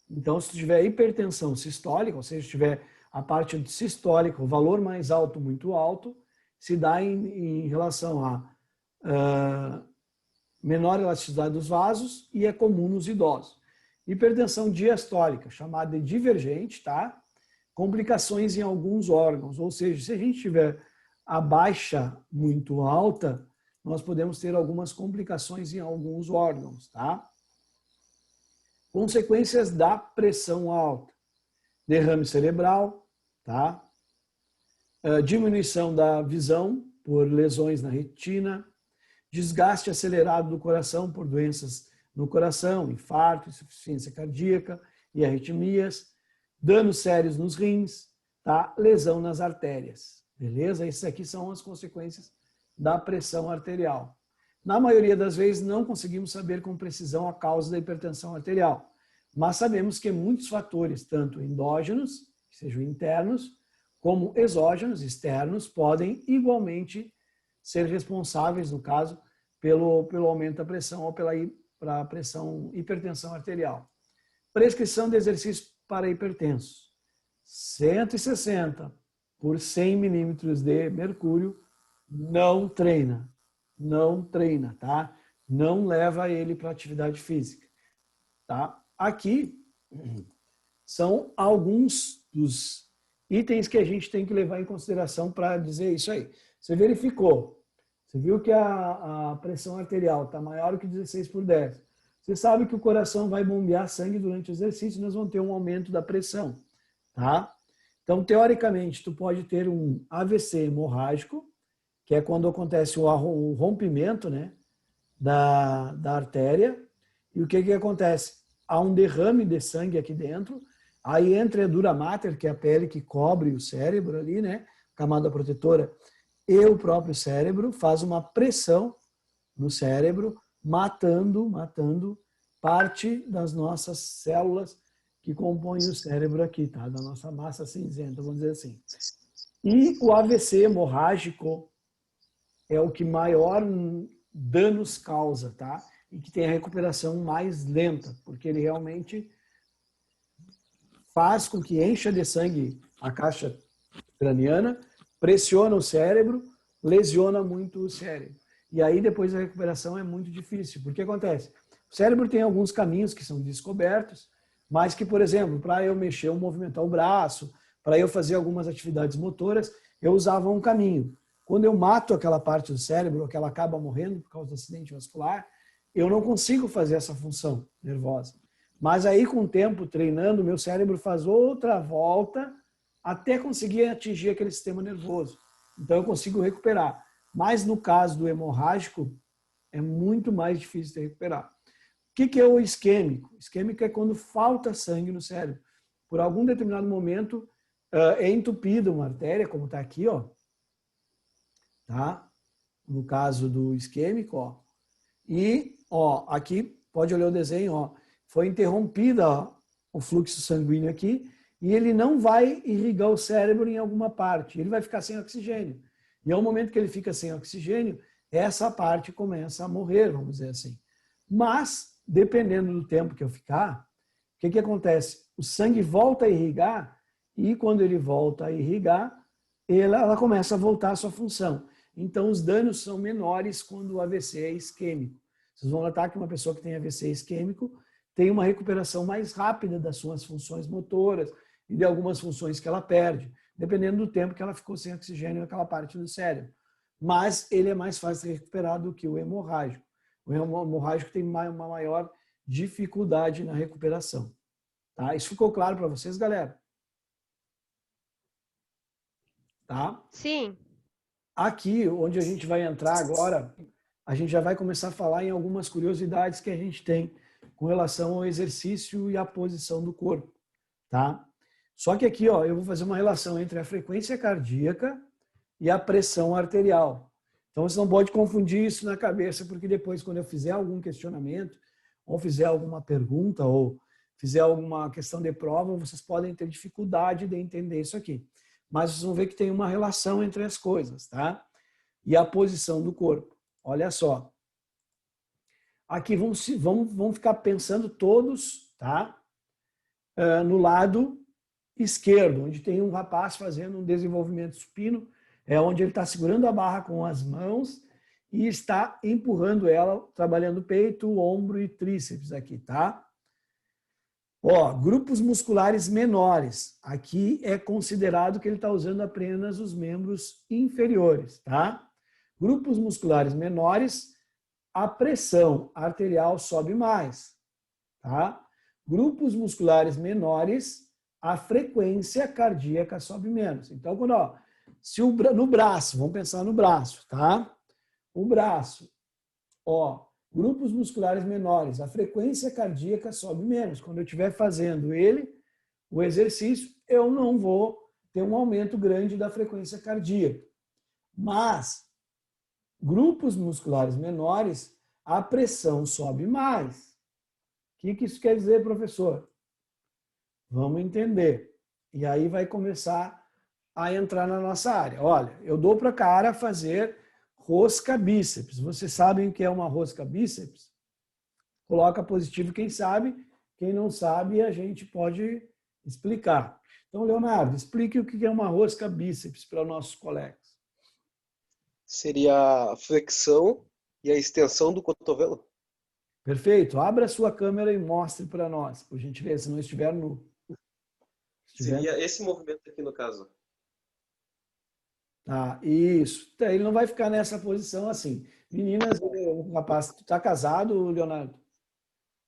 Então, se tiver hipertensão sistólica, ou seja, se tiver a parte sistólica, o valor mais alto, muito alto, se dá em relação a menor elasticidade dos vasos e é comum nos idosos. Hipertensão diastólica, chamada de divergente, tá? Complicações em alguns órgãos, ou seja, se a gente tiver a baixa muito alta, nós podemos ter algumas complicações em alguns órgãos, tá? Consequências da pressão alta. Derrame cerebral, tá? Diminuição da visão por lesões na retina, desgaste acelerado do coração por doenças no coração, infarto, insuficiência cardíaca e arritmias, danos sérios nos rins, tá? Lesão nas artérias, beleza? Essas aqui são as consequências da pressão arterial. Na maioria das vezes não conseguimos saber com precisão a causa da hipertensão arterial, mas sabemos que muitos fatores, tanto endógenos, que sejam internos, como exógenos, externos, podem igualmente ser responsáveis, no caso, pelo aumento da pressão ou pela hipertensão arterial. Prescrição de exercício para hipertensos. 160 por 100 milímetros de mercúrio, não treina, tá? Não leva ele para atividade física, tá? Aqui são alguns dos itens que a gente tem que levar em consideração para dizer isso aí. Você verificou, você viu que a pressão arterial está maior que 16 por 10. Você sabe que o coração vai bombear sangue durante o exercício e nós vamos ter um aumento da pressão, tá? Então, teoricamente, tu pode ter um AVC hemorrágico, que é quando acontece o rompimento, né, da artéria. E o que acontece? Há um derrame de sangue aqui dentro, aí entra a dura mater, que é a pele que cobre o cérebro ali, né, camada protetora, e o próprio cérebro, faz uma pressão no cérebro, matando parte das nossas células que compõem o cérebro aqui, tá? Da nossa massa cinzenta, vamos dizer assim. E o AVC hemorrágico é o que maior danos causa, tá? E que tem a recuperação mais lenta, porque ele realmente faz com que encha de sangue a caixa craniana, pressiona o cérebro, lesiona muito o cérebro. E aí depois a recuperação é muito difícil. Porque acontece? O cérebro tem alguns caminhos que são descobertos, mas que, por exemplo, para eu mexer ou movimentar o braço, para eu fazer algumas atividades motoras, eu usava um caminho. Quando eu mato aquela parte do cérebro, que ela acaba morrendo por causa do acidente vascular, eu não consigo fazer essa função nervosa. Mas aí, com o tempo, treinando, meu cérebro faz outra volta até conseguir atingir aquele sistema nervoso. Então, eu consigo recuperar. Mas, no caso do hemorrágico, é muito mais difícil de recuperar. O que é o isquêmico? Isquêmico é quando falta sangue no cérebro. Por algum determinado momento, é entupida uma artéria, como está aqui, ó. Tá? No caso do isquêmico, ó. E, ó, aqui, pode olhar o desenho, ó. Foi interrompida, ó, o fluxo sanguíneo aqui, e ele não vai irrigar o cérebro em alguma parte. Ele vai ficar sem oxigênio. E ao momento que ele fica sem oxigênio, essa parte começa a morrer, vamos dizer assim. Mas, dependendo do tempo que eu ficar, o que acontece? O sangue volta a irrigar, e quando ele volta a irrigar, ela começa a voltar à sua função. Então, os danos são menores quando o AVC é isquêmico. Vocês vão notar que uma pessoa que tem AVC isquêmico tem uma recuperação mais rápida das suas funções motoras e de algumas funções que ela perde, dependendo do tempo que ela ficou sem oxigênio naquela parte do cérebro. mas ele é mais fácil de recuperar do que o hemorrágico. O hemorrágico tem uma maior dificuldade na recuperação. Tá? Isso ficou claro para vocês, galera? Tá? Sim. Aqui, onde a gente vai entrar agora, a gente já vai começar a falar em algumas curiosidades que a gente tem com relação ao exercício e à posição do corpo, tá? Só que aqui, ó, eu vou fazer uma relação entre a frequência cardíaca e a pressão arterial. Então, você não pode confundir isso na cabeça, porque depois, quando eu fizer algum questionamento, ou fizer alguma pergunta, ou fizer alguma questão de prova, vocês podem ter dificuldade de entender isso aqui. Mas vocês vão ver que tem uma relação entre as coisas, tá? E a posição do corpo. Olha só. Aqui vamos ficar pensando todos, tá? No lado esquerdo, onde tem um rapaz fazendo um desenvolvimento supino, é onde ele está segurando a barra com as mãos e está empurrando ela, trabalhando peito, ombro e tríceps aqui, tá? Ó, grupos musculares menores. Aqui é considerado que ele está usando apenas os membros inferiores, tá? Grupos musculares menores, a pressão arterial sobe mais, tá? Grupos musculares menores, a frequência cardíaca sobe menos. Então, quando, ó, se no braço, vamos pensar no braço, tá? O braço, ó, grupos musculares menores, a frequência cardíaca sobe menos. Quando eu estiver fazendo ele, o exercício, eu não vou ter um aumento grande da frequência cardíaca. Mas, grupos musculares menores, a pressão sobe mais. O que isso quer dizer, professor? Vamos entender. E aí vai começar a entrar na nossa área. Olha, eu dou para o cara fazer rosca bíceps. Vocês sabem o que é uma rosca bíceps? Coloca positivo quem sabe. Quem não sabe, a gente pode explicar. Então, Leonardo, explique o que é uma rosca bíceps para os nossos colegas. Seria a flexão e a extensão do cotovelo. Perfeito. Abra a sua câmera e mostre para nós, por gentileza, se não estiver nu. Seria esse movimento aqui no caso. Ah, isso. Ele não vai ficar nessa posição assim. Meninas, o rapaz, tu tá casado, Leonardo?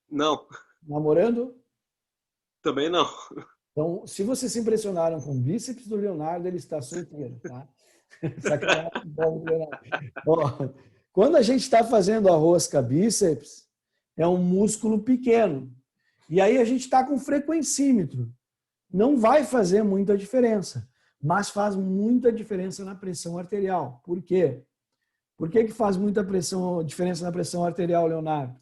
Não. Namorando? Também não. Então, se vocês se impressionaram com o bíceps do Leonardo, ele está solteiro, tá? Sacanagem, bom, Leonardo. Ó, quando a gente está fazendo a rosca bíceps, é um músculo pequeno. E aí a gente está com frequencímetro. Não vai fazer muita diferença, mas faz muita diferença na pressão arterial. Por quê? Por que faz muita diferença na pressão arterial, Leonardo?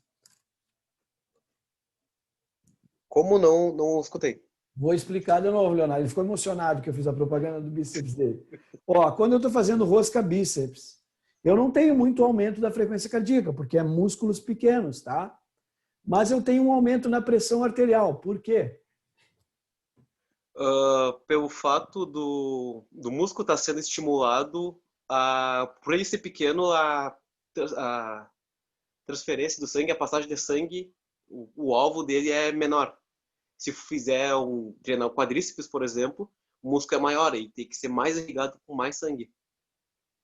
Como não escutei? Vou explicar de novo, Leonardo. Ele ficou emocionado que eu fiz a propaganda do bíceps dele. Ó, quando eu estou fazendo rosca bíceps, eu não tenho muito aumento da frequência cardíaca, porque é músculos pequenos, tá? Mas eu tenho um aumento na pressão arterial. Por quê? Pelo fato do músculo estar sendo estimulado, por ele ser pequeno, a transferência do sangue, a passagem de sangue, o alvo dele é menor. Se fizer treinar o quadríceps, por exemplo, o músculo é maior e tem que ser mais irrigado com mais sangue.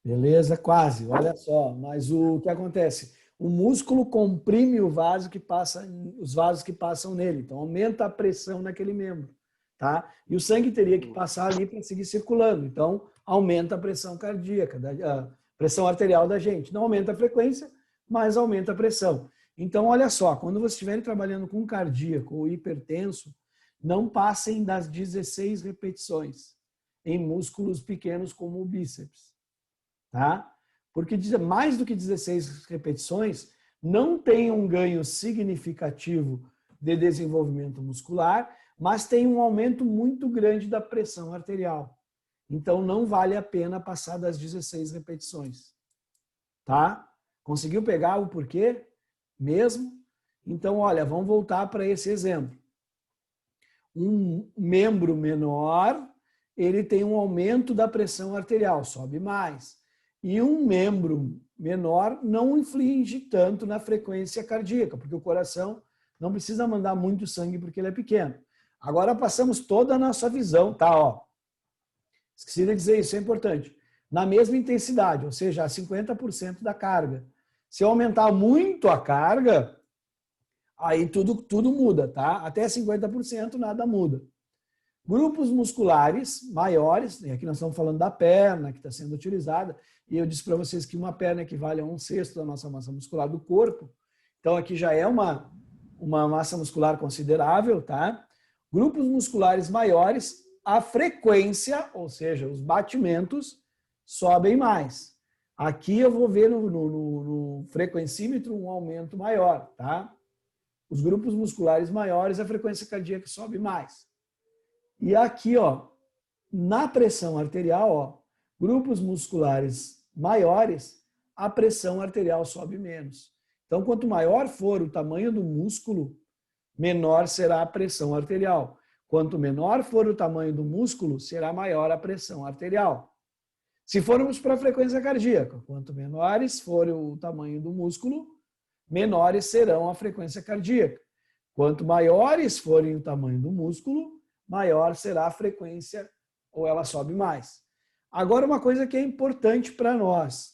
Beleza, quase. Olha só, mas o que acontece? O músculo comprime os vasos que passam nele, então aumenta a pressão naquele membro, tá? E o sangue teria que passar ali para seguir circulando, então aumenta a pressão cardíaca, a pressão arterial da gente. Não aumenta a frequência, mas aumenta a pressão. Então, olha só, quando vocês estiverem trabalhando com cardíaco ou hipertenso, não passem das 16 repetições em músculos pequenos como o bíceps, tá? Porque mais do que 16 repetições não tem um ganho significativo de desenvolvimento muscular, mas tem um aumento muito grande da pressão arterial. Então, não vale a pena passar das 16 repetições, tá? Conseguiu pegar o porquê? Mesmo? Então, olha, vamos voltar para esse exemplo. Um membro menor, ele tem um aumento da pressão arterial, sobe mais. E um membro menor não inflige tanto na frequência cardíaca, porque o coração não precisa mandar muito sangue porque ele é pequeno. Agora passamos toda a nossa visão, tá? Ó. Esqueci de dizer isso, é importante. na mesma intensidade, ou seja, a 50% da carga. Se eu aumentar muito a carga, aí tudo muda, tá? Até 50% nada muda. Grupos musculares maiores, aqui nós estamos falando da perna que está sendo utilizada, e eu disse para vocês que uma perna equivale a 1/6 da nossa massa muscular do corpo. Então aqui já é uma massa muscular considerável, tá? Grupos musculares maiores, a frequência, ou seja, os batimentos, sobem mais. Aqui eu vou ver no frequencímetro um aumento maior, tá? Os grupos musculares maiores, a frequência cardíaca sobe mais. E aqui, ó, na pressão arterial, ó, grupos musculares maiores, a pressão arterial sobe menos. Então, quanto maior for o tamanho do músculo, menor será a pressão arterial. Quanto menor for o tamanho do músculo, será maior a pressão arterial. Se formos para a frequência cardíaca, quanto menores for o tamanho do músculo, menores serão a frequência cardíaca. Quanto maiores forem o tamanho do músculo, maior será a frequência, ou ela sobe mais. Agora, uma coisa que é importante para nós,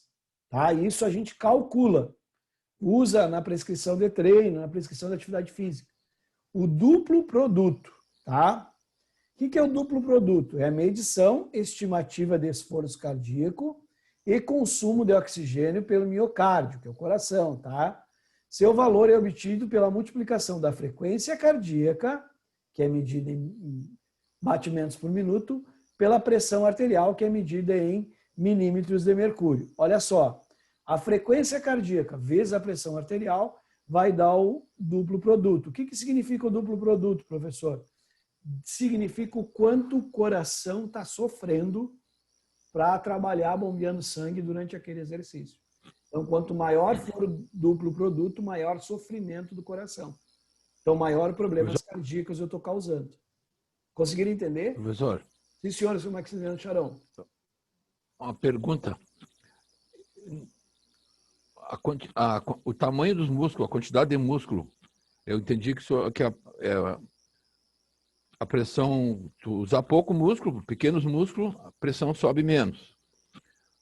tá? Isso a gente calcula, usa na prescrição de treino, na prescrição de atividade física. O duplo produto, tá? O que é o duplo produto? É a medição estimativa de esforço cardíaco e consumo de oxigênio pelo miocárdio, que é o coração, tá? Seu valor é obtido pela multiplicação da frequência cardíaca, que é medida em batimentos por minuto, pela pressão arterial, que é medida em milímetros de mercúrio. Olha só, a frequência cardíaca vezes a pressão arterial vai dar o duplo produto. O que significa o duplo produto, professor? Significa o quanto o coração está sofrendo para trabalhar bombeando sangue durante aquele exercício. Então, quanto maior for o duplo produto, maior sofrimento do coração. Então, maior problemas cardíacos eu estou causando. Conseguiram entender? Professor. Sim, senhor, senhor Maximiliano Charão. Uma pergunta. O tamanho dos músculos, a quantidade de músculo, eu entendi que a pressão, tu usar pouco músculo, pequenos músculos, a pressão sobe menos.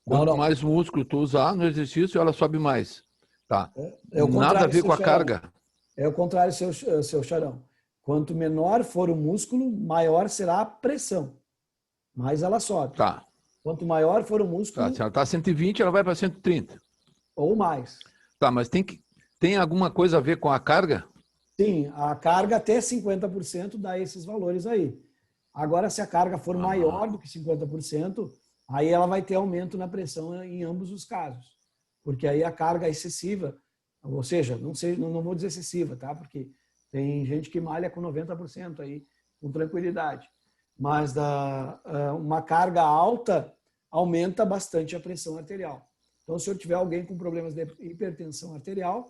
Quanto mais músculo tu usar no exercício, ela sobe mais. Tá. Nada a ver com a carga. É o contrário, seu Charão. Quanto menor for o músculo, maior será a pressão. Mais ela sobe. Tá. Quanto maior for o músculo... Tá, se ela está 120, ela vai para 130. Ou mais. Tá, mas tem alguma coisa a ver com a carga? Sim, a carga até 50% dá esses valores aí. Agora, se a carga for maior do que 50%, aí ela vai ter aumento na pressão em ambos os casos. Porque aí a carga excessiva, ou seja, não vou dizer excessiva, tá? Porque tem gente que malha com 90% aí, com tranquilidade. Mas uma carga alta aumenta bastante a pressão arterial. Então, se eu tiver alguém com problemas de hipertensão arterial,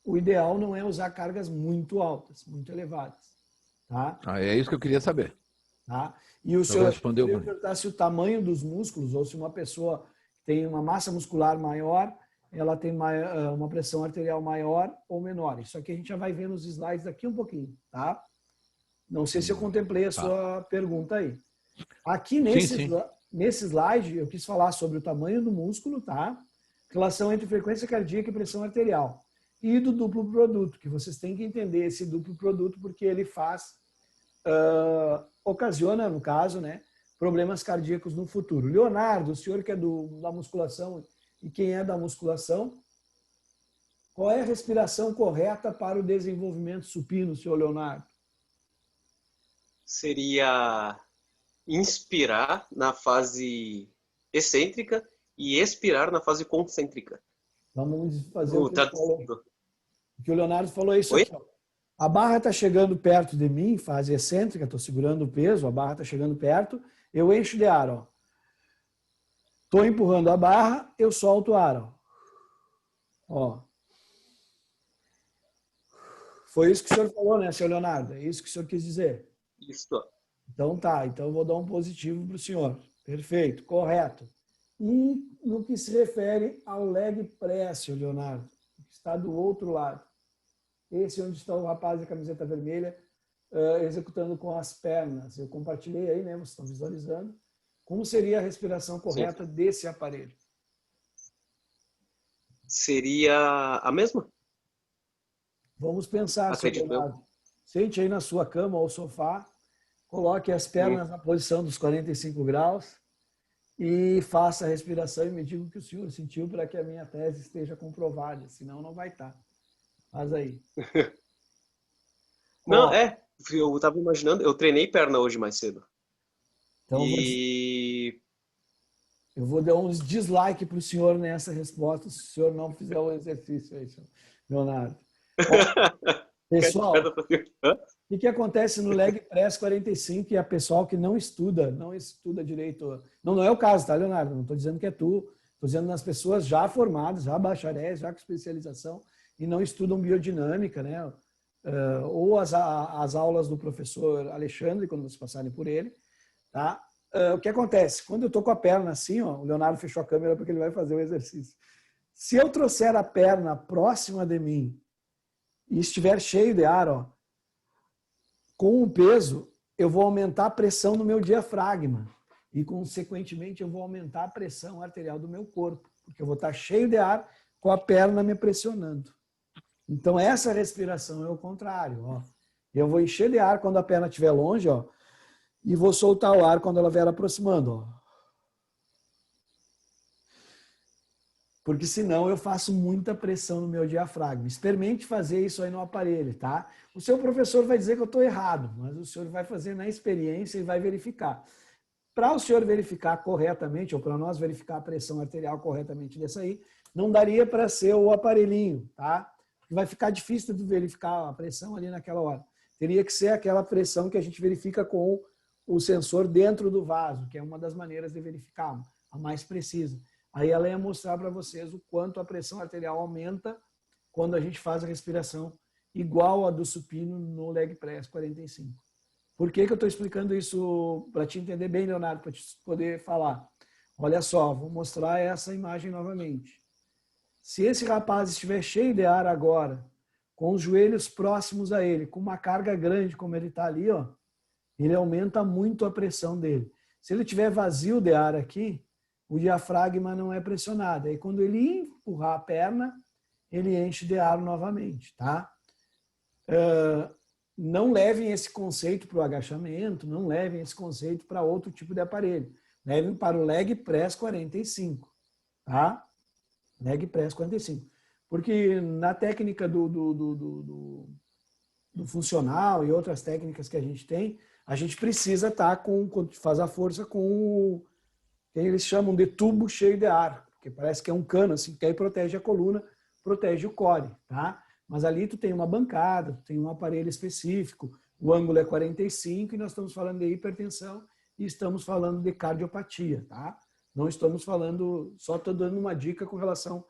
o ideal não é usar cargas muito altas, muito elevadas. Tá? É isso que eu queria saber. Tá? E o senhor poderia perguntar se o tamanho dos músculos, ou se uma pessoa tem uma massa muscular maior, ela tem uma pressão arterial maior ou menor. Isso aqui a gente já vai ver nos slides daqui um pouquinho. Tá? Não sei se eu contemplei a sua pergunta aí. Aqui nesse slide, eu quis falar sobre o tamanho do músculo, tá? Relação entre frequência cardíaca e pressão arterial. E do duplo produto, que vocês têm que entender esse duplo produto, porque ele ocasiona, no caso, né, problemas cardíacos no futuro. Leonardo, o senhor que é da musculação e quem é da musculação, qual é a respiração correta para o desenvolvimento supino, senhor Leonardo? Seria inspirar na fase excêntrica e expirar na fase concêntrica. Vamos fazer o que o Leonardo falou isso aqui. Ó. A barra está chegando perto de mim, fase excêntrica, estou segurando o peso, a barra está chegando perto, eu encho de ar. Estou empurrando a barra, eu solto o ar. Ó. Foi isso que o senhor falou, né, senhor Leonardo? É isso que o senhor quis dizer? Isso. Então tá, então eu vou dar um positivo para o senhor. Perfeito, correto. E no que se refere ao leg press, Leonardo, que está do outro lado. Esse é onde está o rapaz da camiseta vermelha executando com as pernas. Eu compartilhei aí, né? Vocês estão visualizando. Como seria a respiração correta desse aparelho? Seria a mesma? Vamos pensar, seu Acredito eu. Leonardo. Sente aí na sua cama ou sofá, coloque as pernas na posição dos 45 graus e faça a respiração e me diga o que o senhor sentiu para que a minha tese esteja comprovada, senão não vai estar. Faz aí. Não, Ó, eu tava imaginando, eu treinei perna hoje mais cedo. então E eu vou dar uns dislike para o senhor nessa resposta se o senhor não fizer o exercício aí, senhor Leonardo. Ó, pessoal, o que acontece no Leg Press 45 e a pessoal que não estuda direito. Não é o caso, tá, Leonardo? Não estou dizendo que é tu. Estou dizendo nas pessoas já formadas, já bacharéis, já com especialização e não estudam biodinâmica, né? Ou as aulas do professor Alexandre, quando vocês passarem por ele, tá? O que acontece? Quando eu estou com a perna assim, ó, o Leonardo fechou a câmera porque ele vai fazer o exercício. Se eu trouxer a perna próxima de mim e estiver cheio de ar, ó, com o peso, eu vou aumentar a pressão no meu diafragma e, consequentemente, eu vou aumentar a pressão arterial do meu corpo, porque eu vou estar cheio de ar com a perna me pressionando. Então, essa respiração é o contrário. Ó. Eu vou encher de ar quando a perna estiver longe, ó, e vou soltar o ar quando ela vier aproximando. Ó. Porque senão eu faço muita pressão no meu diafragma. Experimente fazer isso aí no aparelho, tá? O seu professor vai dizer que eu estou errado, mas o senhor vai fazer na experiência e vai verificar. Para o senhor verificar corretamente, ou para nós verificar a pressão arterial corretamente dessa aí, não daria para ser o aparelhinho, tá? Vai ficar difícil de verificar a pressão ali naquela hora. Teria que ser aquela pressão que a gente verifica com o sensor dentro do vaso, que é uma das maneiras de verificar, a mais precisa. Aí ela ia mostrar para vocês o quanto a pressão arterial aumenta quando a gente faz a respiração igual a do supino no Leg Press 45. Por que eu estou explicando isso para te entender bem, Leonardo, para te poder falar? Olha só, vou mostrar essa imagem novamente. Se esse rapaz estiver cheio de ar agora, com os joelhos próximos a ele, com uma carga grande como ele está ali, ó, ele aumenta muito a pressão dele. Se ele estiver vazio de ar aqui, o diafragma não é pressionado. Aí quando ele empurrar a perna, ele enche de ar novamente, tá? Não levem esse conceito para o agachamento, não levem esse conceito para outro tipo de aparelho. Levem para o Leg Press 45, tá? Leg Press 45. Porque na técnica do funcional e outras técnicas que a gente tem, a gente precisa estar quando faz a força com o que eles chamam de tubo cheio de ar, porque parece que é um cano, assim, que aí protege a coluna, protege o core, tá? Mas ali tu tem uma bancada, tu tem um aparelho específico, o ângulo é 45 e nós estamos falando de hipertensão e estamos falando de cardiopatia, tá? Não estamos falando, só estou dando uma dica com relação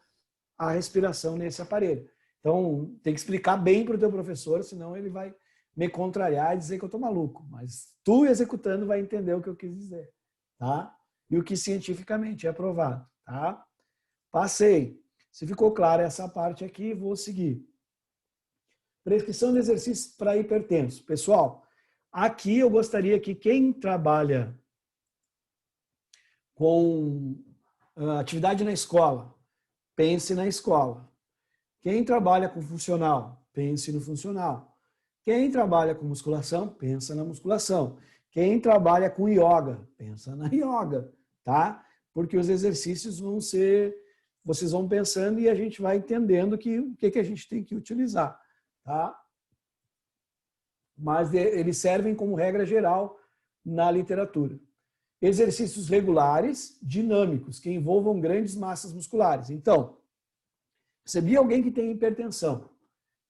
à respiração nesse aparelho. Então, tem que explicar bem para o teu professor, senão ele vai me contrariar e dizer que eu estou maluco. Mas tu, executando, vai entender o que eu quis dizer, tá? E o que cientificamente é provado, tá? Passei. Se ficou clara essa parte aqui, vou seguir. Prescrição de exercícios para hipertenso. Pessoal, aqui eu gostaria que quem trabalha com atividade na escola, pense na escola. Quem trabalha com funcional, pense no funcional. Quem trabalha com musculação, pensa na musculação. Quem trabalha com yoga, pensa na yoga, tá? Porque os exercícios vão ser, vocês vão pensando e a gente vai entendendo o que a gente tem que utilizar, tá? Mas eles servem como regra geral na literatura. Exercícios regulares, dinâmicos, que envolvam grandes massas musculares. Então, recebi alguém que tem hipertensão,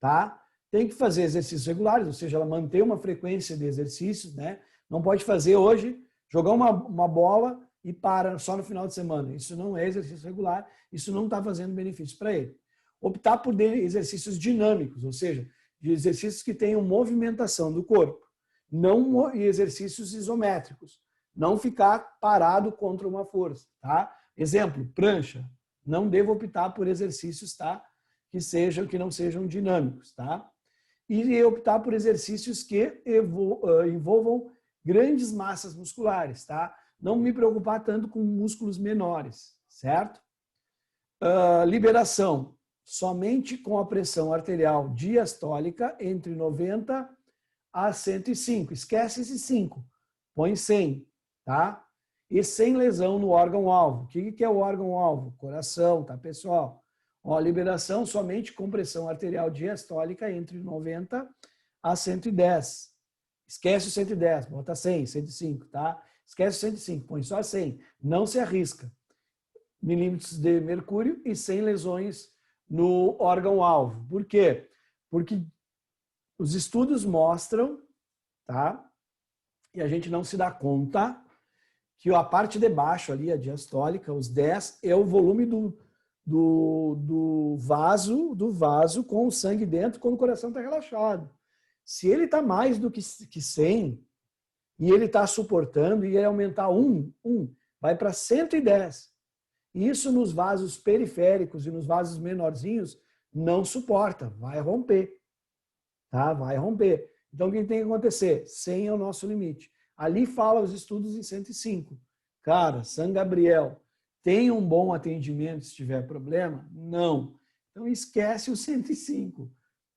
tá? Tem que fazer exercícios regulares, ou seja, ela manter uma frequência de exercícios, né? Não pode fazer hoje, jogar uma bola e para só no final de semana. Isso não é exercício regular, isso não está fazendo benefício para ele. Optar por exercícios dinâmicos, ou seja, de exercícios que tenham movimentação do corpo, não exercícios isométricos. Não ficar parado contra uma força, tá? Exemplo, prancha. Não devo optar por exercícios, tá? Que não sejam dinâmicos, tá? E optar por exercícios que envolvam grandes massas musculares, tá? não me preocupar tanto com músculos menores, certo? Liberação, somente com a pressão arterial diastólica entre 90 a 105. Esquece esse 5, põe 100, tá? E sem lesão no órgão-alvo. O que é o órgão-alvo? Coração, tá, pessoal? Ó, liberação somente com pressão arterial diastólica entre 90 a 110. Esquece o 110, bota 100, 105, tá? Esquece o 105, põe só 100. Não se arrisca. Milímetros de mercúrio e sem lesões no órgão-alvo. Por quê? Porque os estudos mostram, tá? E a gente não se dá conta que a parte de baixo ali, a diastólica, os 10, é o volume do vaso com o sangue dentro quando o coração está relaxado. Se ele está mais do que 100 e ele está suportando e ele aumentar 1, vai para 110. Isso nos vasos periféricos e nos vasos menorzinhos não suporta, vai romper. Tá? Vai romper. Então, o que tem que acontecer? 100 é o nosso limite. Ali fala os estudos em 105. Cara, São Gabriel, tem um bom atendimento se tiver problema? Não. Então, esquece o 105.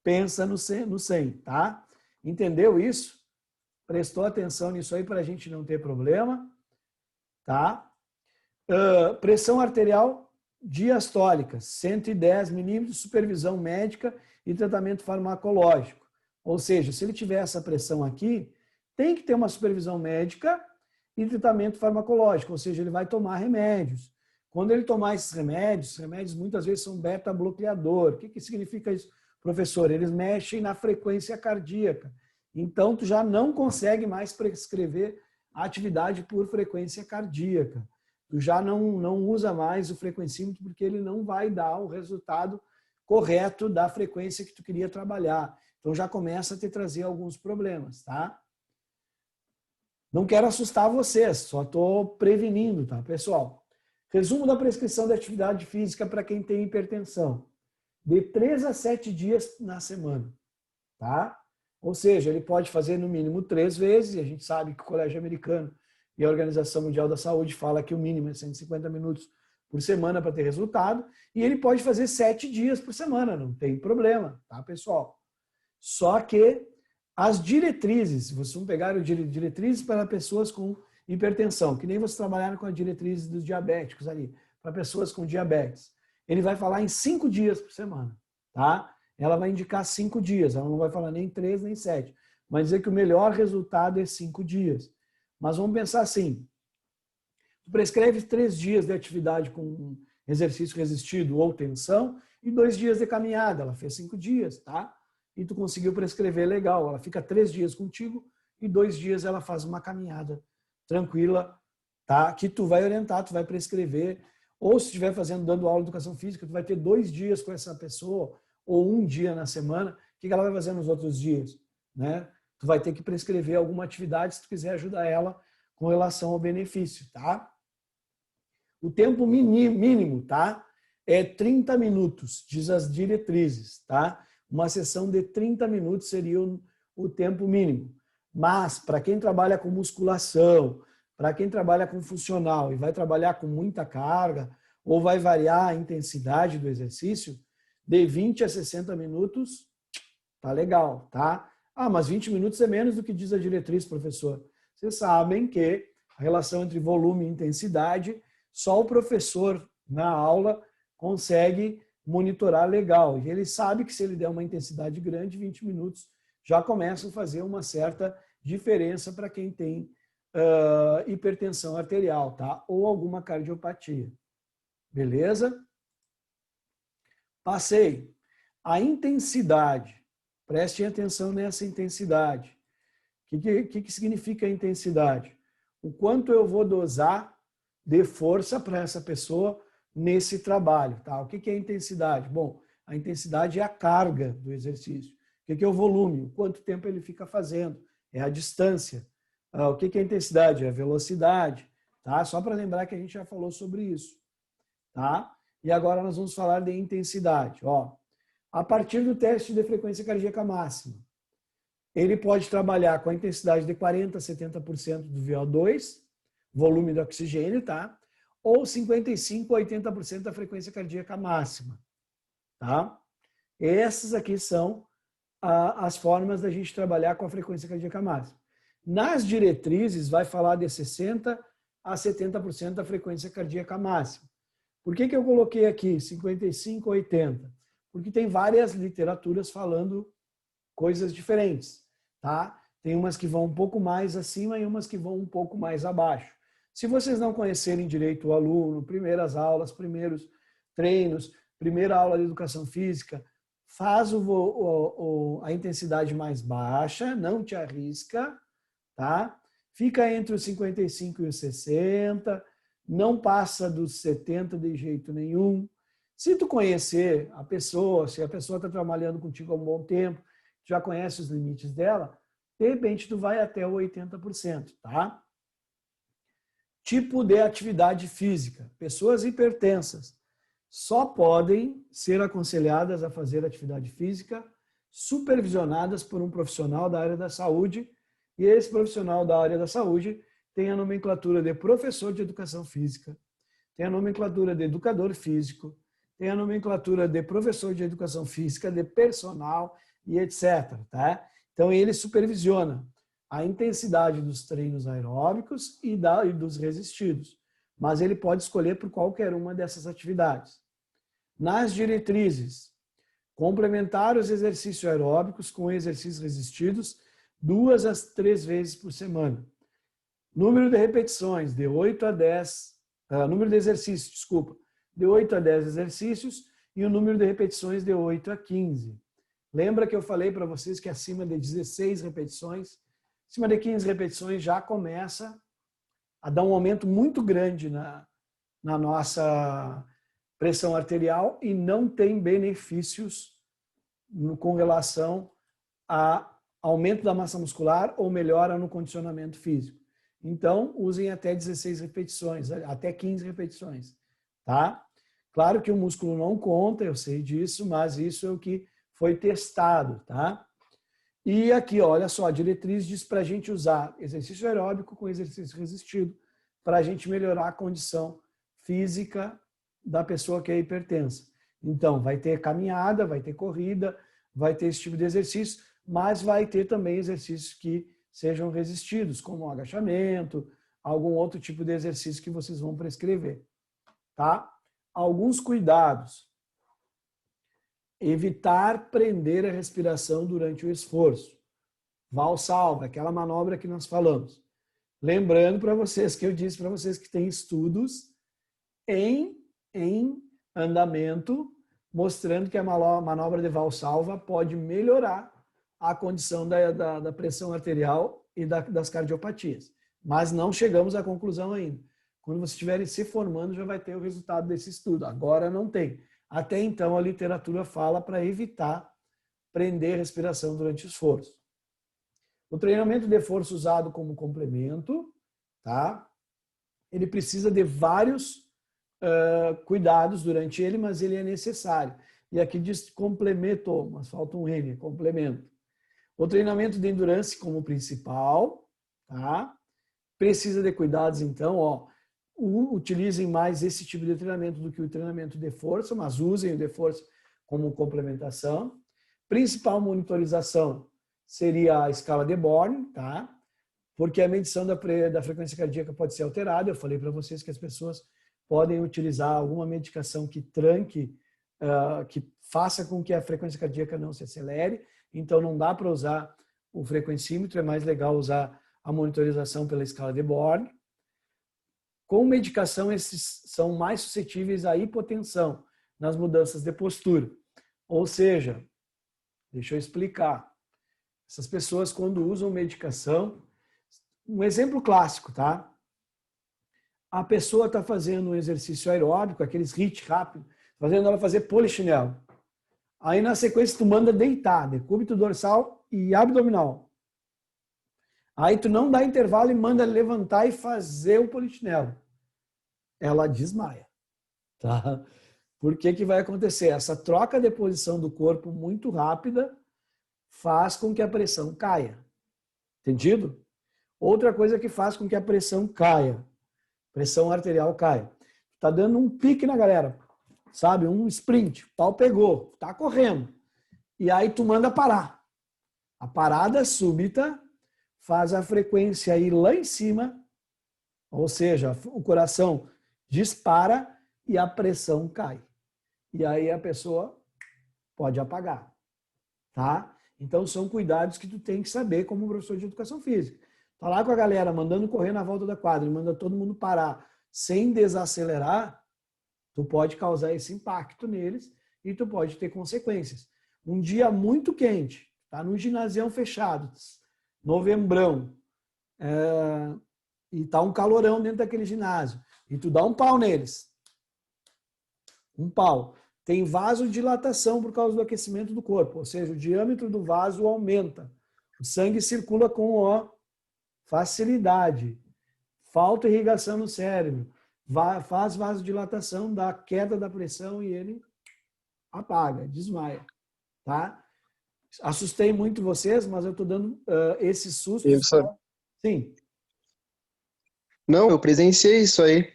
Pensa no 100, tá? Entendeu isso? Prestou atenção nisso aí para a gente não ter problema? Tá? Pressão arterial diastólica, 110 milímetros, supervisão médica e tratamento farmacológico. Ou seja, se ele tiver essa pressão aqui, tem que ter uma supervisão médica e tratamento farmacológico, ou seja, ele vai tomar remédios. Quando ele tomar esses remédios muitas vezes são beta-bloqueador. O que significa isso, professor? Eles mexem na frequência cardíaca. Então, tu já não consegue mais prescrever atividade por frequência cardíaca. Tu já não usa mais o frequencímetro porque ele não vai dar o resultado correto da frequência que tu queria trabalhar. Então, já começa a te trazer alguns problemas, tá? Não quero assustar vocês, só estou prevenindo, tá, pessoal? Resumo da prescrição da atividade física para quem tem hipertensão. De 3 a 7 dias na semana, tá? Ou seja, ele pode fazer no mínimo 3 vezes, e a gente sabe que o Colégio Americano e a Organização Mundial da Saúde fala que o mínimo é 150 minutos por semana para ter resultado, e ele pode fazer 7 dias por semana, não tem problema, tá, pessoal? Só que as diretrizes, vocês vão pegar diretrizes para pessoas com hipertensão, que nem vocês trabalharam com a diretriz dos diabéticos ali, para pessoas com diabetes. Ele vai falar em 5 dias por semana, tá? Ela vai indicar 5 dias, ela não vai falar nem 3, nem 7. Vai dizer que o melhor resultado é 5 dias. Mas vamos pensar assim, tu prescreve 3 dias de atividade com exercício resistido ou tensão e 2 dias de caminhada, ela fez 5 dias, tá? E tu conseguiu prescrever legal, ela fica 3 dias contigo e 2 dias ela faz uma caminhada tranquila, tá? Que tu vai orientar, tu vai prescrever, ou se estiver dando aula de educação física, tu vai ter 2 dias com essa pessoa, ou 1 dia na semana, o que ela vai fazer nos outros dias, né? Tu vai ter que prescrever alguma atividade se tu quiser ajudar ela com relação ao benefício, tá? O tempo mínimo, tá? É 30 minutos, diz as diretrizes, tá? Uma sessão de 30 minutos seria o tempo mínimo. Mas, para quem trabalha com musculação, para quem trabalha com funcional e vai trabalhar com muita carga, ou vai variar a intensidade do exercício, de 20 a 60 minutos, tá legal, tá? Ah, mas 20 minutos é menos do que diz a diretriz, professor. Vocês sabem que a relação entre volume e intensidade, só o professor na aula consegue monitorar legal. E ele sabe que se ele der uma intensidade grande, 20 minutos já começam a fazer uma certa diferença para quem tem hipertensão arterial, tá? Ou alguma cardiopatia. Beleza? Passei. A intensidade. Prestem atenção nessa intensidade. O que significa a intensidade? O quanto eu vou dosar de força para essa pessoa nesse trabalho, tá? O que é a intensidade? Bom, a intensidade é a carga do exercício. O que é o volume? O quanto tempo ele fica fazendo? É a distância. O que é a intensidade? É a velocidade, tá? Só para lembrar que a gente já falou sobre isso, tá? E agora nós vamos falar de intensidade, ó. A partir do teste de frequência cardíaca máxima, ele pode trabalhar com a intensidade de 40% a 70% do VO2 volume do oxigênio, tá? Ou 55% a 80% da frequência cardíaca máxima, tá? Essas aqui são as formas da gente trabalhar com a frequência cardíaca máxima. Nas diretrizes, vai falar de 60% a 70% da frequência cardíaca máxima. Por que eu coloquei aqui 55% a 80%? Porque tem várias literaturas falando coisas diferentes, tá? Tem umas que vão um pouco mais acima e umas que vão um pouco mais abaixo. Se vocês não conhecerem direito o aluno, primeiras aulas, primeiros treinos, primeira aula de educação física, faz a intensidade mais baixa, não te arrisca, tá? Fica entre os 55 e os 60, não passa dos 70 de jeito nenhum. Se tu conhecer a pessoa, se a pessoa está trabalhando contigo há um bom tempo, já conhece os limites dela, de repente tu vai até o 80%, tá? Tipo de atividade física. Pessoas hipertensas só podem ser aconselhadas a fazer atividade física supervisionadas por um profissional da área da saúde, e esse profissional da área da saúde tem a nomenclatura de professor de educação física, tem a nomenclatura de educador físico, tem a nomenclatura de professor de educação física, de personal e etc. Tá? Então, ele supervisiona a intensidade dos treinos aeróbicos e dos resistidos, mas ele pode escolher por qualquer uma dessas atividades. Nas diretrizes, complementar os exercícios aeróbicos com exercícios resistidos 2 a 3 vezes por semana. Número de repetições, de 8 a 10, número de exercícios, desculpa, de 8 a 10 exercícios e o número de repetições de 8 a 15. Lembra que eu falei para vocês que acima de 16 repetições, acima de 15 repetições já começa a dar um aumento muito grande na nossa pressão arterial e não tem benefícios com relação a aumento da massa muscular ou melhora no condicionamento físico. Então, usem até 16 repetições, até 15 repetições, tá? Claro que o músculo não conta, eu sei disso, mas isso é o que foi testado, tá? E aqui, olha só, a diretriz diz para a gente usar exercício aeróbico com exercício resistido para a gente melhorar a condição física da pessoa que é hipertensa. Então, vai ter caminhada, vai ter corrida, vai ter esse tipo de exercício, mas vai ter também exercícios que sejam resistidos, como agachamento, algum outro tipo de exercício que vocês vão prescrever, tá? Alguns cuidados. Evitar prender a respiração durante o esforço. Valsalva, aquela manobra que nós falamos. Lembrando para vocês que eu disse para vocês que tem estudos em andamento mostrando que a manobra de Valsalva pode melhorar a condição da pressão arterial e das cardiopatias. Mas não chegamos à conclusão ainda. Quando vocês estiverem se formando, já vai ter o resultado desse estudo. Agora não tem. Até então, a literatura fala para evitar prender a respiração durante o esforço. O treinamento de força usado como complemento, tá? Ele precisa de vários cuidados durante ele, mas ele é necessário. E aqui diz complemento, mas falta um N, complemento. O treinamento de endurance como principal, tá? Precisa de cuidados, então, ó. Utilizem mais esse tipo de treinamento do que o treinamento de força, mas usem o de força como complementação. Principal monitorização seria a escala de Born, tá? Porque a medição da frequência cardíaca pode ser alterada. Eu falei para vocês que as pessoas podem utilizar alguma medicação que tranque, que faça com que a frequência cardíaca não se acelere. Então, não dá para usar o frequencímetro, é mais legal usar a monitorização pela escala de Born. Com medicação, esses são mais suscetíveis à hipotensão nas mudanças de postura. Ou seja, deixa eu explicar. Essas pessoas, quando usam medicação, um exemplo clássico, tá? A pessoa está fazendo um exercício aeróbico, aqueles HIIT rápido, fazendo ela fazer polichinelo. Aí, na sequência, tu manda deitar, decúbito dorsal e abdominal. Aí tu não dá intervalo e manda levantar e fazer o polichinelo. Ela desmaia. Tá? Por que que vai acontecer? Essa troca de posição do corpo muito rápida faz com que a pressão caia. Entendido? Outra coisa que faz com que a pressão caia. pressão arterial cai. Tá dando um pique na galera, sabe? Um sprint, o pau pegou, tá correndo. E aí tu manda parar. A parada súbita faz a frequência ir lá em cima, ou seja, o coração dispara e a pressão cai. E aí a pessoa pode apagar, tá? Então são cuidados que tu tem que saber como professor de educação física. Tá lá com a galera mandando correr na volta da quadra, manda todo mundo parar sem desacelerar, tu pode causar esse impacto neles e tu pode ter consequências. Um dia muito quente, tá no ginásio fechado, novembrão, e tá um calorão dentro daquele ginásio, e tu dá um pau neles. Um pau. Tem vasodilatação por causa do aquecimento do corpo, ou seja, o diâmetro do vaso aumenta. O sangue circula com facilidade. Falta irrigação no cérebro. Faz vasodilatação, dá queda da pressão e ele apaga, desmaia. Tá? Assustei muito vocês, mas eu estou dando esse susto. Sim. Não, eu presenciei isso aí.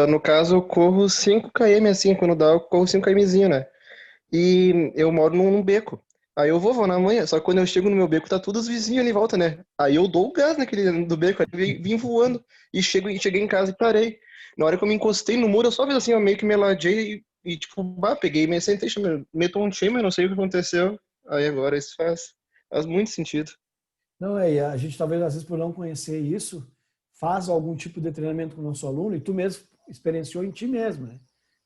No caso, eu corro 5 km assim, quando dá, eu corro 5 kmzinho, né? E eu moro num beco. Aí eu vou na manhã, só que quando eu chego no meu beco, tá todos os vizinhos ali em volta, né? Aí eu dou o gás naquele do beco, aí vim voando e cheguei em casa e parei. Na hora que eu me encostei no muro, eu só vi assim, eu meio que me ladei e tipo, peguei, me sentei, me tontei, mas não sei o que aconteceu. Aí agora isso faz muito sentido. Não, a gente talvez às vezes por não conhecer isso, faz algum tipo de treinamento com o nosso aluno e tu mesmo experienciou em ti mesmo, né?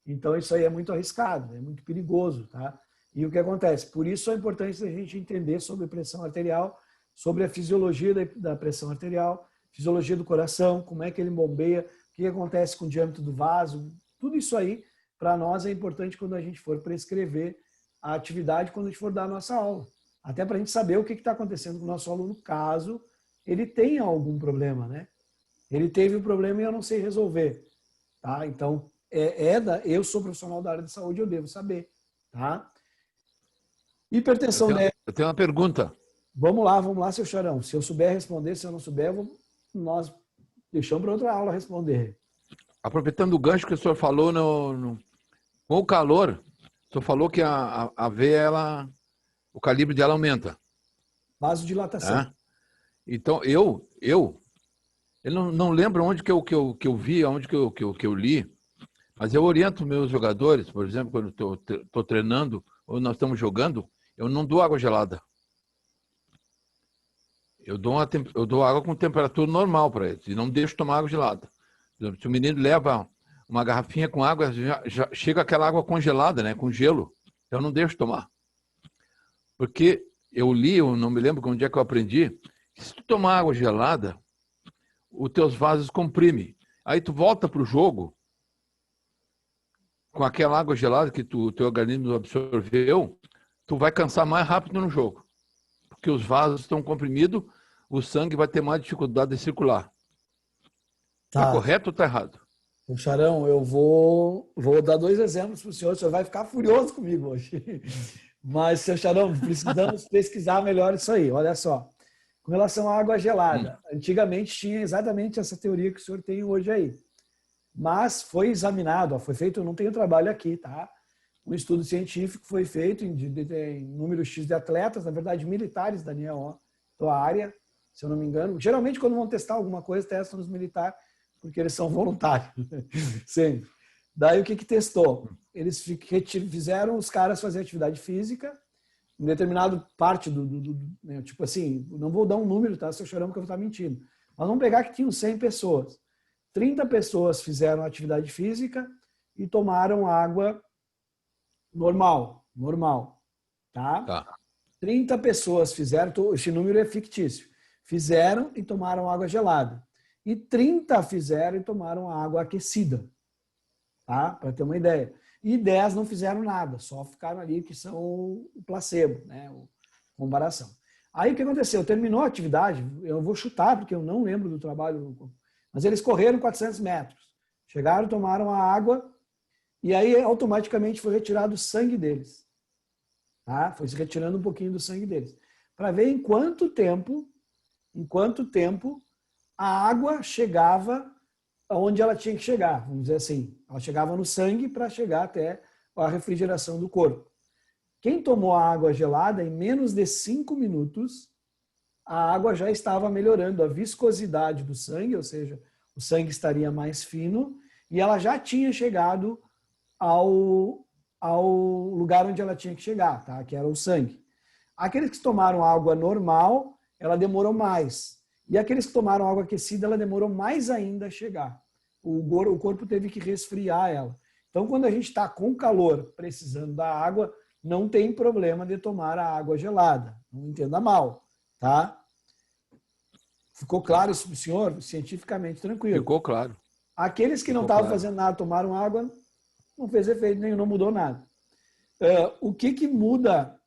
Então isso aí é muito arriscado, é muito perigoso, tá? E o que acontece? Por isso a importância da gente entender sobre pressão arterial, sobre a fisiologia da pressão arterial, fisiologia do coração, como é que ele bombeia, o que acontece com o diâmetro do vaso, tudo isso aí para nós é importante quando a gente for prescrever a atividade, quando a gente for dar a nossa aula. Até para a gente saber o que está acontecendo com o nosso aluno, caso ele tenha algum problema, né? Ele teve um problema e eu não sei resolver, tá? Então, eu sou profissional da área de saúde, eu devo saber, tá? Hipertensão eu tenho uma pergunta. Vamos lá, seu Charão. Se eu souber responder, se eu não souber, nós deixamos para outra aula responder. Aproveitando o gancho que o senhor falou com o calor, o senhor falou que a veia, o calibre dela aumenta. Vasodilatação. Então, eu não lembro onde que eu vi, onde que eu li, mas eu oriento meus jogadores, por exemplo, quando estou treinando ou nós estamos jogando, eu não dou água gelada. Eu dou água com temperatura normal para eles e não deixo tomar água gelada. Se o menino leva uma garrafinha com água, já chega aquela água congelada, né, com gelo, eu não deixo tomar. Porque eu não me lembro onde é que eu aprendi, que se tu tomar água gelada, os teus vasos comprimem. Aí tu volta para o jogo com aquela água gelada que o teu organismo absorveu, tu vai cansar mais rápido no jogo. Porque os vasos estão comprimidos, o sangue vai ter mais dificuldade de circular. Tá correto ou tá errado? Charão, eu vou dar 2 exemplos para o senhor vai ficar furioso comigo hoje. Mas, seu Charão, precisamos pesquisar melhor isso aí. Olha só. Com relação à água gelada, antigamente tinha exatamente essa teoria que o senhor tem hoje aí. Mas foi examinado, foi feito, eu não tenho trabalho aqui, tá? Um estudo científico foi feito em número X de atletas, na verdade militares da tua área, se eu não me engano. Geralmente quando vão testar alguma coisa, testam nos militares, porque eles são voluntários. Sempre. Daí o que testou? Eles fizeram os caras fazer atividade física, em determinado parte né, tipo assim, não vou dar um número, tá? Se eu chorar porque eu vou estar mentindo. Mas vamos pegar que tinham 100 pessoas. 30 pessoas fizeram atividade física e tomaram água normal, tá? 30 pessoas fizeram, esse número é fictício, fizeram e tomaram água gelada. E 30 fizeram e tomaram água aquecida, tá? Para ter uma ideia. E 10 não fizeram nada, só ficaram ali que são o placebo, né? A comparação. Aí o que aconteceu? Terminou a atividade, eu vou chutar porque eu não lembro do trabalho, mas eles correram 400 metros. Chegaram, tomaram a água e aí automaticamente foi retirado o sangue deles. Tá? Foi se retirando um pouquinho do sangue deles. Para ver em quanto tempo a água chegava onde ela tinha que chegar, vamos dizer assim. Ela chegava no sangue para chegar até a refrigeração do corpo. Quem tomou a água gelada, em menos de 5 minutos, a água já estava melhorando a viscosidade do sangue, ou seja, o sangue estaria mais fino, e ela já tinha chegado ao lugar onde ela tinha que chegar, tá? Que era o sangue. Aqueles que tomaram água normal, ela demorou mais. E aqueles que tomaram água aquecida, ela demorou mais ainda a chegar. O corpo teve que resfriar ela. Então, quando a gente está com calor, precisando da água, não tem problema de tomar a água gelada. Não entenda mal, tá? Ficou claro isso para o senhor? Cientificamente tranquilo. Ficou claro. Aqueles que não estavam fazendo nada, tomaram água, não fez efeito nenhum, não mudou nada. O que muda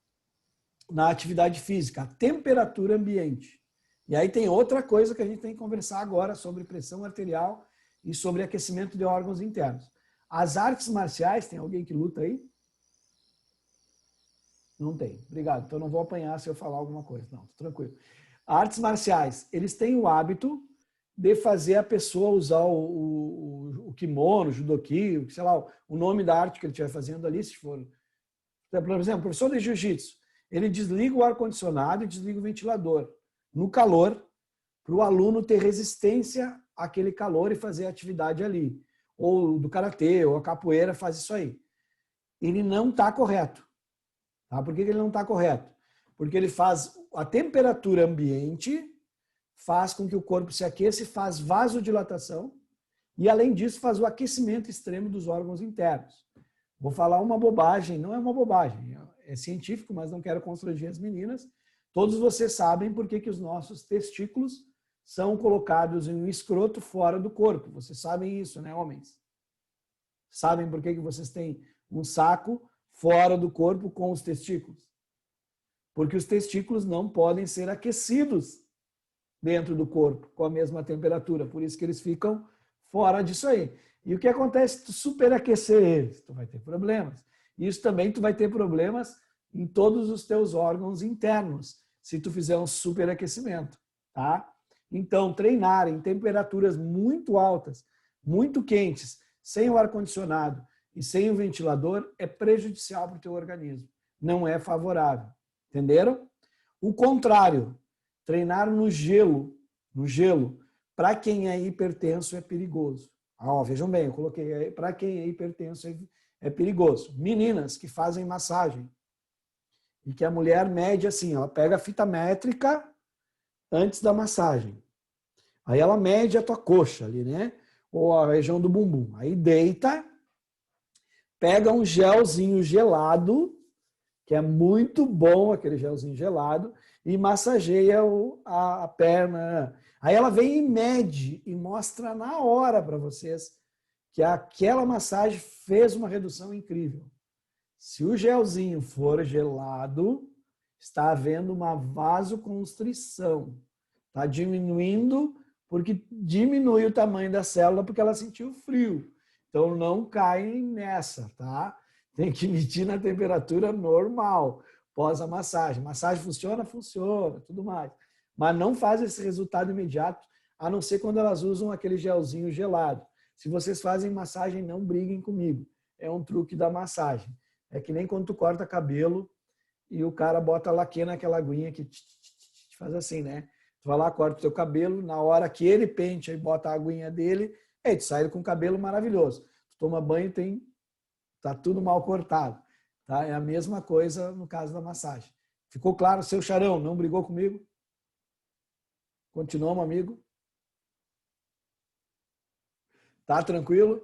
na atividade física? A temperatura ambiente. E aí tem outra coisa que a gente tem que conversar agora sobre pressão arterial e sobre aquecimento de órgãos internos. As artes marciais, tem alguém que luta aí? Não tem. Obrigado. Então não vou apanhar se eu falar alguma coisa. Não, tranquilo. Artes marciais, eles têm o hábito de fazer a pessoa usar o kimono, o judoki, sei lá, o nome da arte que ele estiver fazendo ali, se for. Por exemplo, o professor de jiu-jitsu, ele desliga o ar-condicionado e desliga o ventilador no calor, para o aluno ter resistência àquele calor e fazer a atividade ali. Ou do karatê, ou a capoeira faz isso aí. Ele não está correto. Tá? Por que ele não está correto? Porque ele faz a temperatura ambiente, faz com que o corpo se aqueça e faz vasodilatação, e além disso faz o aquecimento extremo dos órgãos internos. Vou falar uma bobagem, não é uma bobagem, é científico, mas não quero constranger as meninas. Todos vocês sabem por que os nossos testículos são colocados em um escroto fora do corpo. Vocês sabem isso, né, homens? Sabem por que vocês têm um saco fora do corpo com os testículos? Porque os testículos não podem ser aquecidos dentro do corpo com a mesma temperatura. Por isso que eles ficam fora disso aí. E o que acontece se tu superaquecer eles? Tu vai ter problemas. Isso também tu vai ter problemas em todos os teus órgãos internos, se tu fizer um superaquecimento, tá? Então, treinar em temperaturas muito altas, muito quentes, sem o ar-condicionado e sem o ventilador é prejudicial para o teu organismo. Não é favorável. Entenderam? O contrário, treinar no gelo, para quem é hipertenso é perigoso. Vejam bem, eu coloquei, para quem é hipertenso é perigoso. Meninas que fazem massagem e que a mulher mede assim, ela pega a fita métrica antes da massagem. Aí ela mede a tua coxa ali, né? Ou a região do bumbum. Aí deita, pega um gelzinho gelado, que é muito bom aquele gelzinho gelado, e massageia a perna. Aí ela vem e mede e mostra na hora para vocês que aquela massagem fez uma redução incrível. Se o gelzinho for gelado, está havendo uma vasoconstrição. Está diminuindo, porque diminui o tamanho da célula porque ela sentiu frio. Então não caem nessa, tá? Tem que medir na temperatura normal, pós a massagem. Massagem funciona? Funciona, tudo mais. Mas não faz esse resultado imediato, a não ser quando elas usam aquele gelzinho gelado. Se vocês fazem massagem, não briguem comigo. É um truque da massagem. É que nem quando tu corta cabelo e o cara bota laque naquela aguinha que faz assim, né? Tu vai lá, corta o teu cabelo, na hora que ele penteia e bota a aguinha dele, tu sai com o cabelo maravilhoso. Tu toma banho, tá tudo mal cortado. Tá? É a mesma coisa no caso da massagem. Ficou claro, seu Charão? Não brigou comigo? Continuamos, amigo? Tá tranquilo?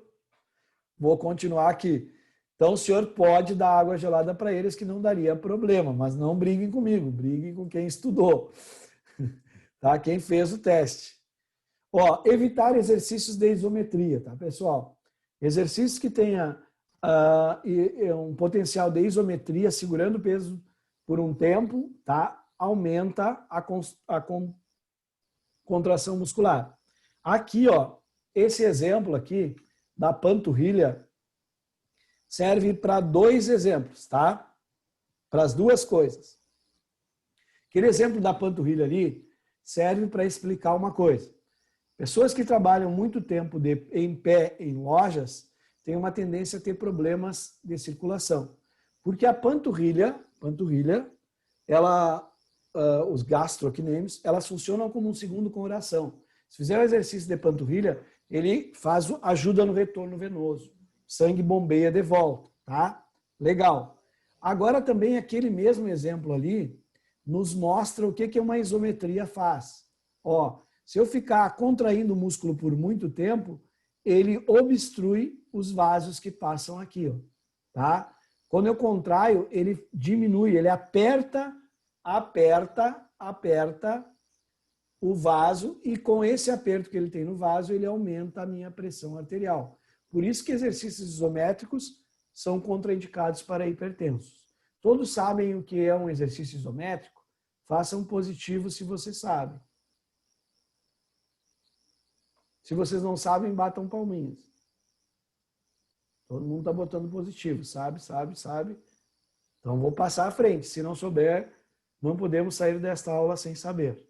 Vou continuar aqui. Então, o senhor pode dar água gelada para eles, que não daria problema, mas não briguem comigo, briguem com quem estudou, tá? Quem fez o teste. Evitar exercícios de isometria, tá, pessoal? Exercícios que tenha um potencial de isometria, segurando o peso por um tempo, tá? Aumenta a contração muscular. Aqui, esse exemplo aqui da panturrilha serve para 2 exemplos, tá? Para as 2 coisas. Aquele exemplo da panturrilha ali serve para explicar uma coisa. Pessoas que trabalham muito tempo em pé em lojas têm uma tendência a ter problemas de circulação. Porque a panturrilha, os gastrocnêmios, elas funcionam como um segundo coração. Se fizer o exercício de panturrilha, ele ajuda no retorno venoso. Sangue bombeia de volta, tá? Legal. Agora também aquele mesmo exemplo ali nos mostra o que uma isometria faz. Ó, se eu ficar contraindo o músculo por muito tempo, ele obstrui os vasos que passam aqui, ó, tá? Quando eu contraio, ele diminui, ele aperta o vaso e com esse aperto que ele tem no vaso, ele aumenta a minha pressão arterial. Por isso que exercícios isométricos são contraindicados para hipertensos. Todos sabem o que é um exercício isométrico? Façam positivo se vocês sabem. Se vocês não sabem, batam palminhas. Todo mundo está botando positivo, sabe. Então, vou passar à frente. Se não souber, não podemos sair desta aula sem saber.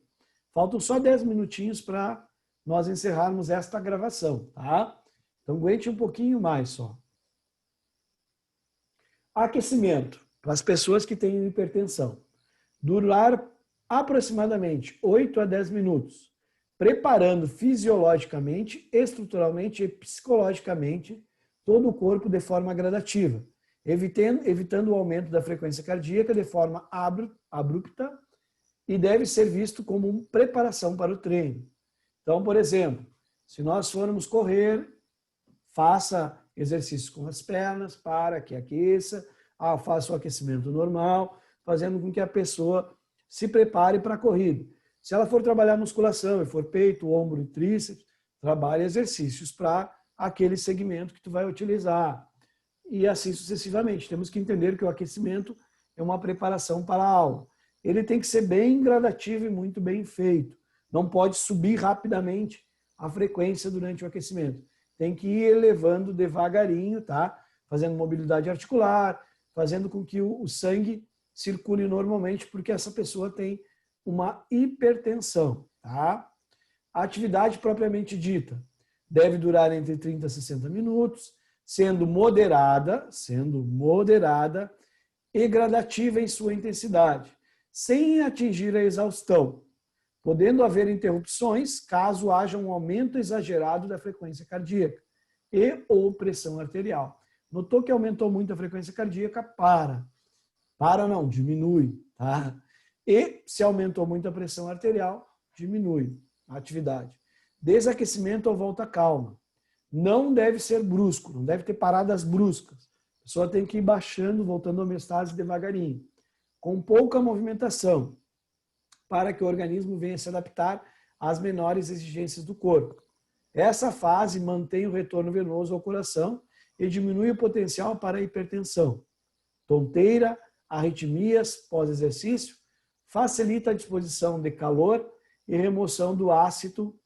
Faltam só 10 minutinhos para nós encerrarmos esta gravação, tá? Então, aguente um pouquinho mais só. Aquecimento para as pessoas que têm hipertensão. Durar aproximadamente 8 a 10 minutos, preparando fisiologicamente, estruturalmente e psicologicamente todo o corpo de forma gradativa, evitando o aumento da frequência cardíaca de forma abrupta e deve ser visto como uma preparação para o treino. Então, por exemplo, se nós formos correr, faça exercícios com as pernas para que aqueça, faça o aquecimento normal, fazendo com que a pessoa se prepare para a corrida. Se ela for trabalhar musculação e for peito, ombro e tríceps, trabalhe exercícios para aquele segmento que tu vai utilizar. E assim sucessivamente. Temos que entender que o aquecimento é uma preparação para a aula. Ele tem que ser bem gradativo e muito bem feito. Não pode subir rapidamente a frequência durante o aquecimento. Tem que ir elevando devagarinho, tá? Fazendo mobilidade articular, fazendo com que o sangue circule normalmente, porque essa pessoa tem uma hipertensão, tá? A atividade propriamente dita deve durar entre 30 a 60 minutos, sendo moderada e gradativa em sua intensidade, sem atingir a exaustão, podendo haver interrupções caso haja um aumento exagerado da frequência cardíaca e ou pressão arterial. Notou que aumentou muito a frequência cardíaca? Diminui, tá? E se aumentou muito a pressão arterial, diminui a atividade. Desaquecimento ou volta calma. Não deve ser brusco, não deve ter paradas bruscas. A pessoa tem que ir baixando, voltando à homeostase devagarinho. Com pouca movimentação, para que o organismo venha se adaptar às menores exigências do corpo. Essa fase mantém o retorno venoso ao coração e diminui o potencial para a hipertensão. Tonteira, arritmias pós-exercício, facilita a disposição de calor e remoção do ácido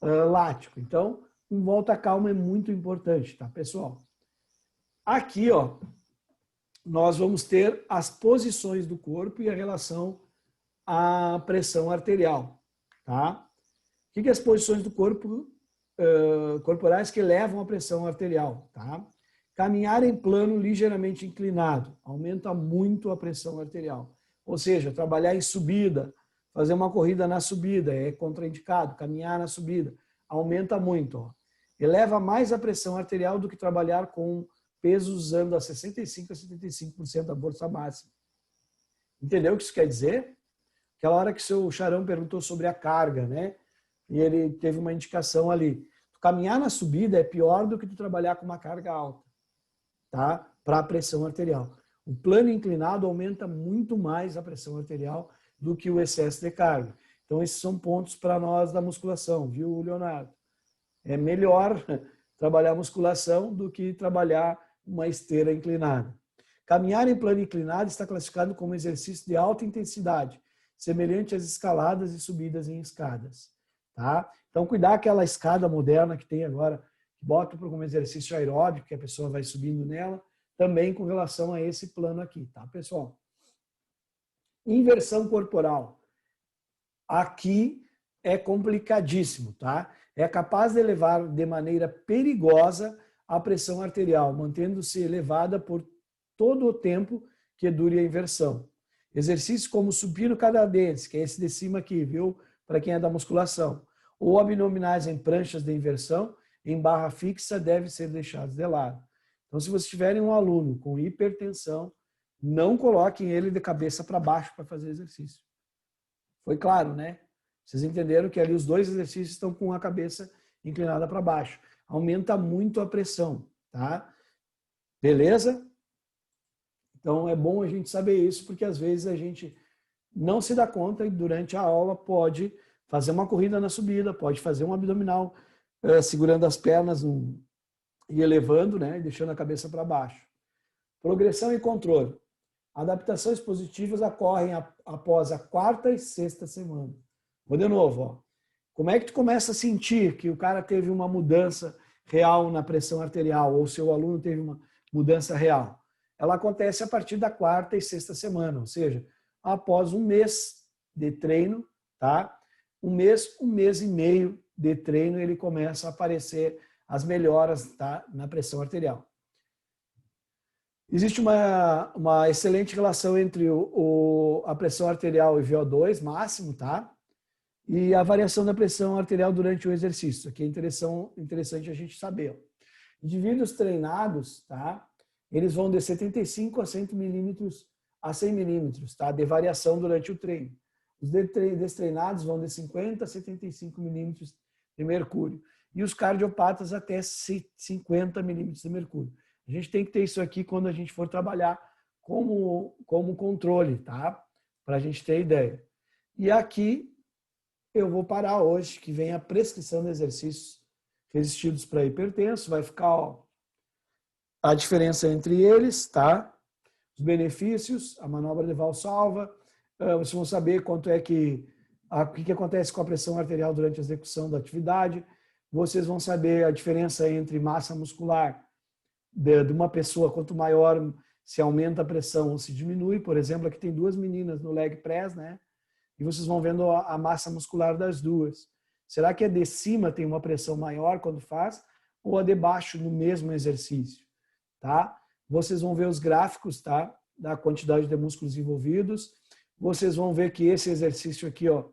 lático. Então, um volta calma é muito importante, tá, pessoal? Aqui, ó, nós vamos ter as posições do corpo e a relação à pressão arterial, tá? O que é as posições do corpo corporais que levam à pressão arterial, tá? Caminhar em plano ligeiramente inclinado aumenta muito a pressão arterial. Ou seja, trabalhar em subida, fazer uma corrida na subida é contraindicado, caminhar na subida aumenta muito, ó. Eleva mais a pressão arterial do que trabalhar com peso usando a 65% a 75% da força máxima. Entendeu o que isso quer dizer? Aquela hora que o seu Charão perguntou sobre a carga, né? E ele teve uma indicação ali. Caminhar na subida é pior do que tu trabalhar com uma carga alta, tá? Para a pressão arterial. O plano inclinado aumenta muito mais a pressão arterial do que o excesso de carga. Então, esses são pontos para nós da musculação, viu, Leonardo? É melhor trabalhar musculação do que trabalhar uma esteira inclinada. Caminhar em plano inclinado está classificado como exercício de alta intensidade, semelhante às escaladas e subidas em escadas, tá? Então, cuidar aquela escada moderna que tem agora, bota como exercício aeróbico, que a pessoa vai subindo nela, também com relação a esse plano aqui, tá, pessoal? Inversão corporal. Aqui é complicadíssimo, tá? é capaz de elevar de maneira perigosa a pressão arterial, mantendo-se elevada por todo o tempo que dure a inversão. Exercícios como supino canadense, que é esse de cima aqui, viu? Para quem é da musculação. Ou abdominais em pranchas de inversão, em barra fixa, devem ser deixados de lado. Então, se vocês tiverem um aluno com hipertensão, não coloquem ele de cabeça para baixo para fazer exercício. Foi claro, né? Vocês entenderam que ali os dois exercícios estão com a cabeça inclinada para baixo. Aumenta muito a pressão, tá? Beleza? Então, é bom a gente saber isso, porque às vezes a gente não se dá conta e durante a aula pode fazer uma corrida na subida, pode fazer um abdominal segurando as pernas e elevando, né? E deixando a cabeça para baixo. Progressão e controle. Adaptações positivas ocorrem após a 4ª e 6ª semana. Vou de novo, ó. Como é que tu começa a sentir que o cara teve uma mudança real na pressão arterial ou seu aluno teve uma mudança real? Ela acontece a partir da 4ª e 6ª semana, ou seja, após um mês de treino, tá? Um mês e meio de treino, ele começa a aparecer as melhoras, tá? Na pressão arterial. Existe uma excelente relação entre a pressão arterial e VO2 máximo, tá? E a variação da pressão arterial durante o exercício. Isso aqui é interessante a gente saber. Indivíduos treinados, tá? Eles vão de 75 a 100 milímetros a 100 milímetros, tá? De variação durante o treino. Os destreinados vão de 50 a 75 milímetros de mercúrio. E os cardiopatas até 50 milímetros de mercúrio. A gente tem que ter isso aqui quando a gente for trabalhar como controle, tá? Para a gente ter ideia. E aqui eu vou parar hoje, que vem a prescrição de exercícios resistidos para hipertenso. Vai ficar, ó, a diferença entre eles, tá? Os benefícios, a manobra de Valsalva. Vocês vão saber quanto é o que acontece com a pressão arterial durante a execução da atividade. Vocês vão saber a diferença entre massa muscular de uma pessoa, quanto maior se aumenta a pressão ou se diminui. Por exemplo, aqui tem 2 meninas no leg press, né? E vocês vão vendo a massa muscular das duas. Será que a de cima tem uma pressão maior quando faz? Ou a de baixo no mesmo exercício? Tá? Vocês vão ver os gráficos, tá? Da quantidade de músculos envolvidos. Vocês vão ver que esse exercício aqui, ó,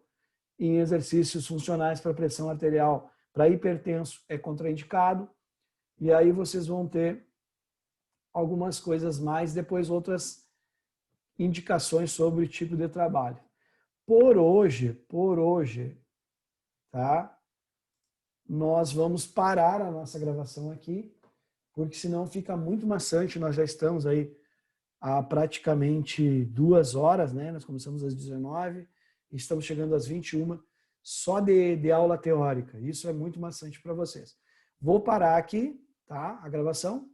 em exercícios funcionais para pressão arterial, para hipertenso, é contraindicado. E aí vocês vão ter algumas coisas mais, depois outras indicações sobre o tipo de trabalho. Por hoje, tá? Nós vamos parar a nossa gravação aqui, porque senão fica muito maçante. Nós já estamos aí há praticamente 2 horas, né? Nós começamos às 19, estamos chegando às 21, só de aula teórica. Isso é muito maçante para vocês. Vou parar aqui, tá? A gravação.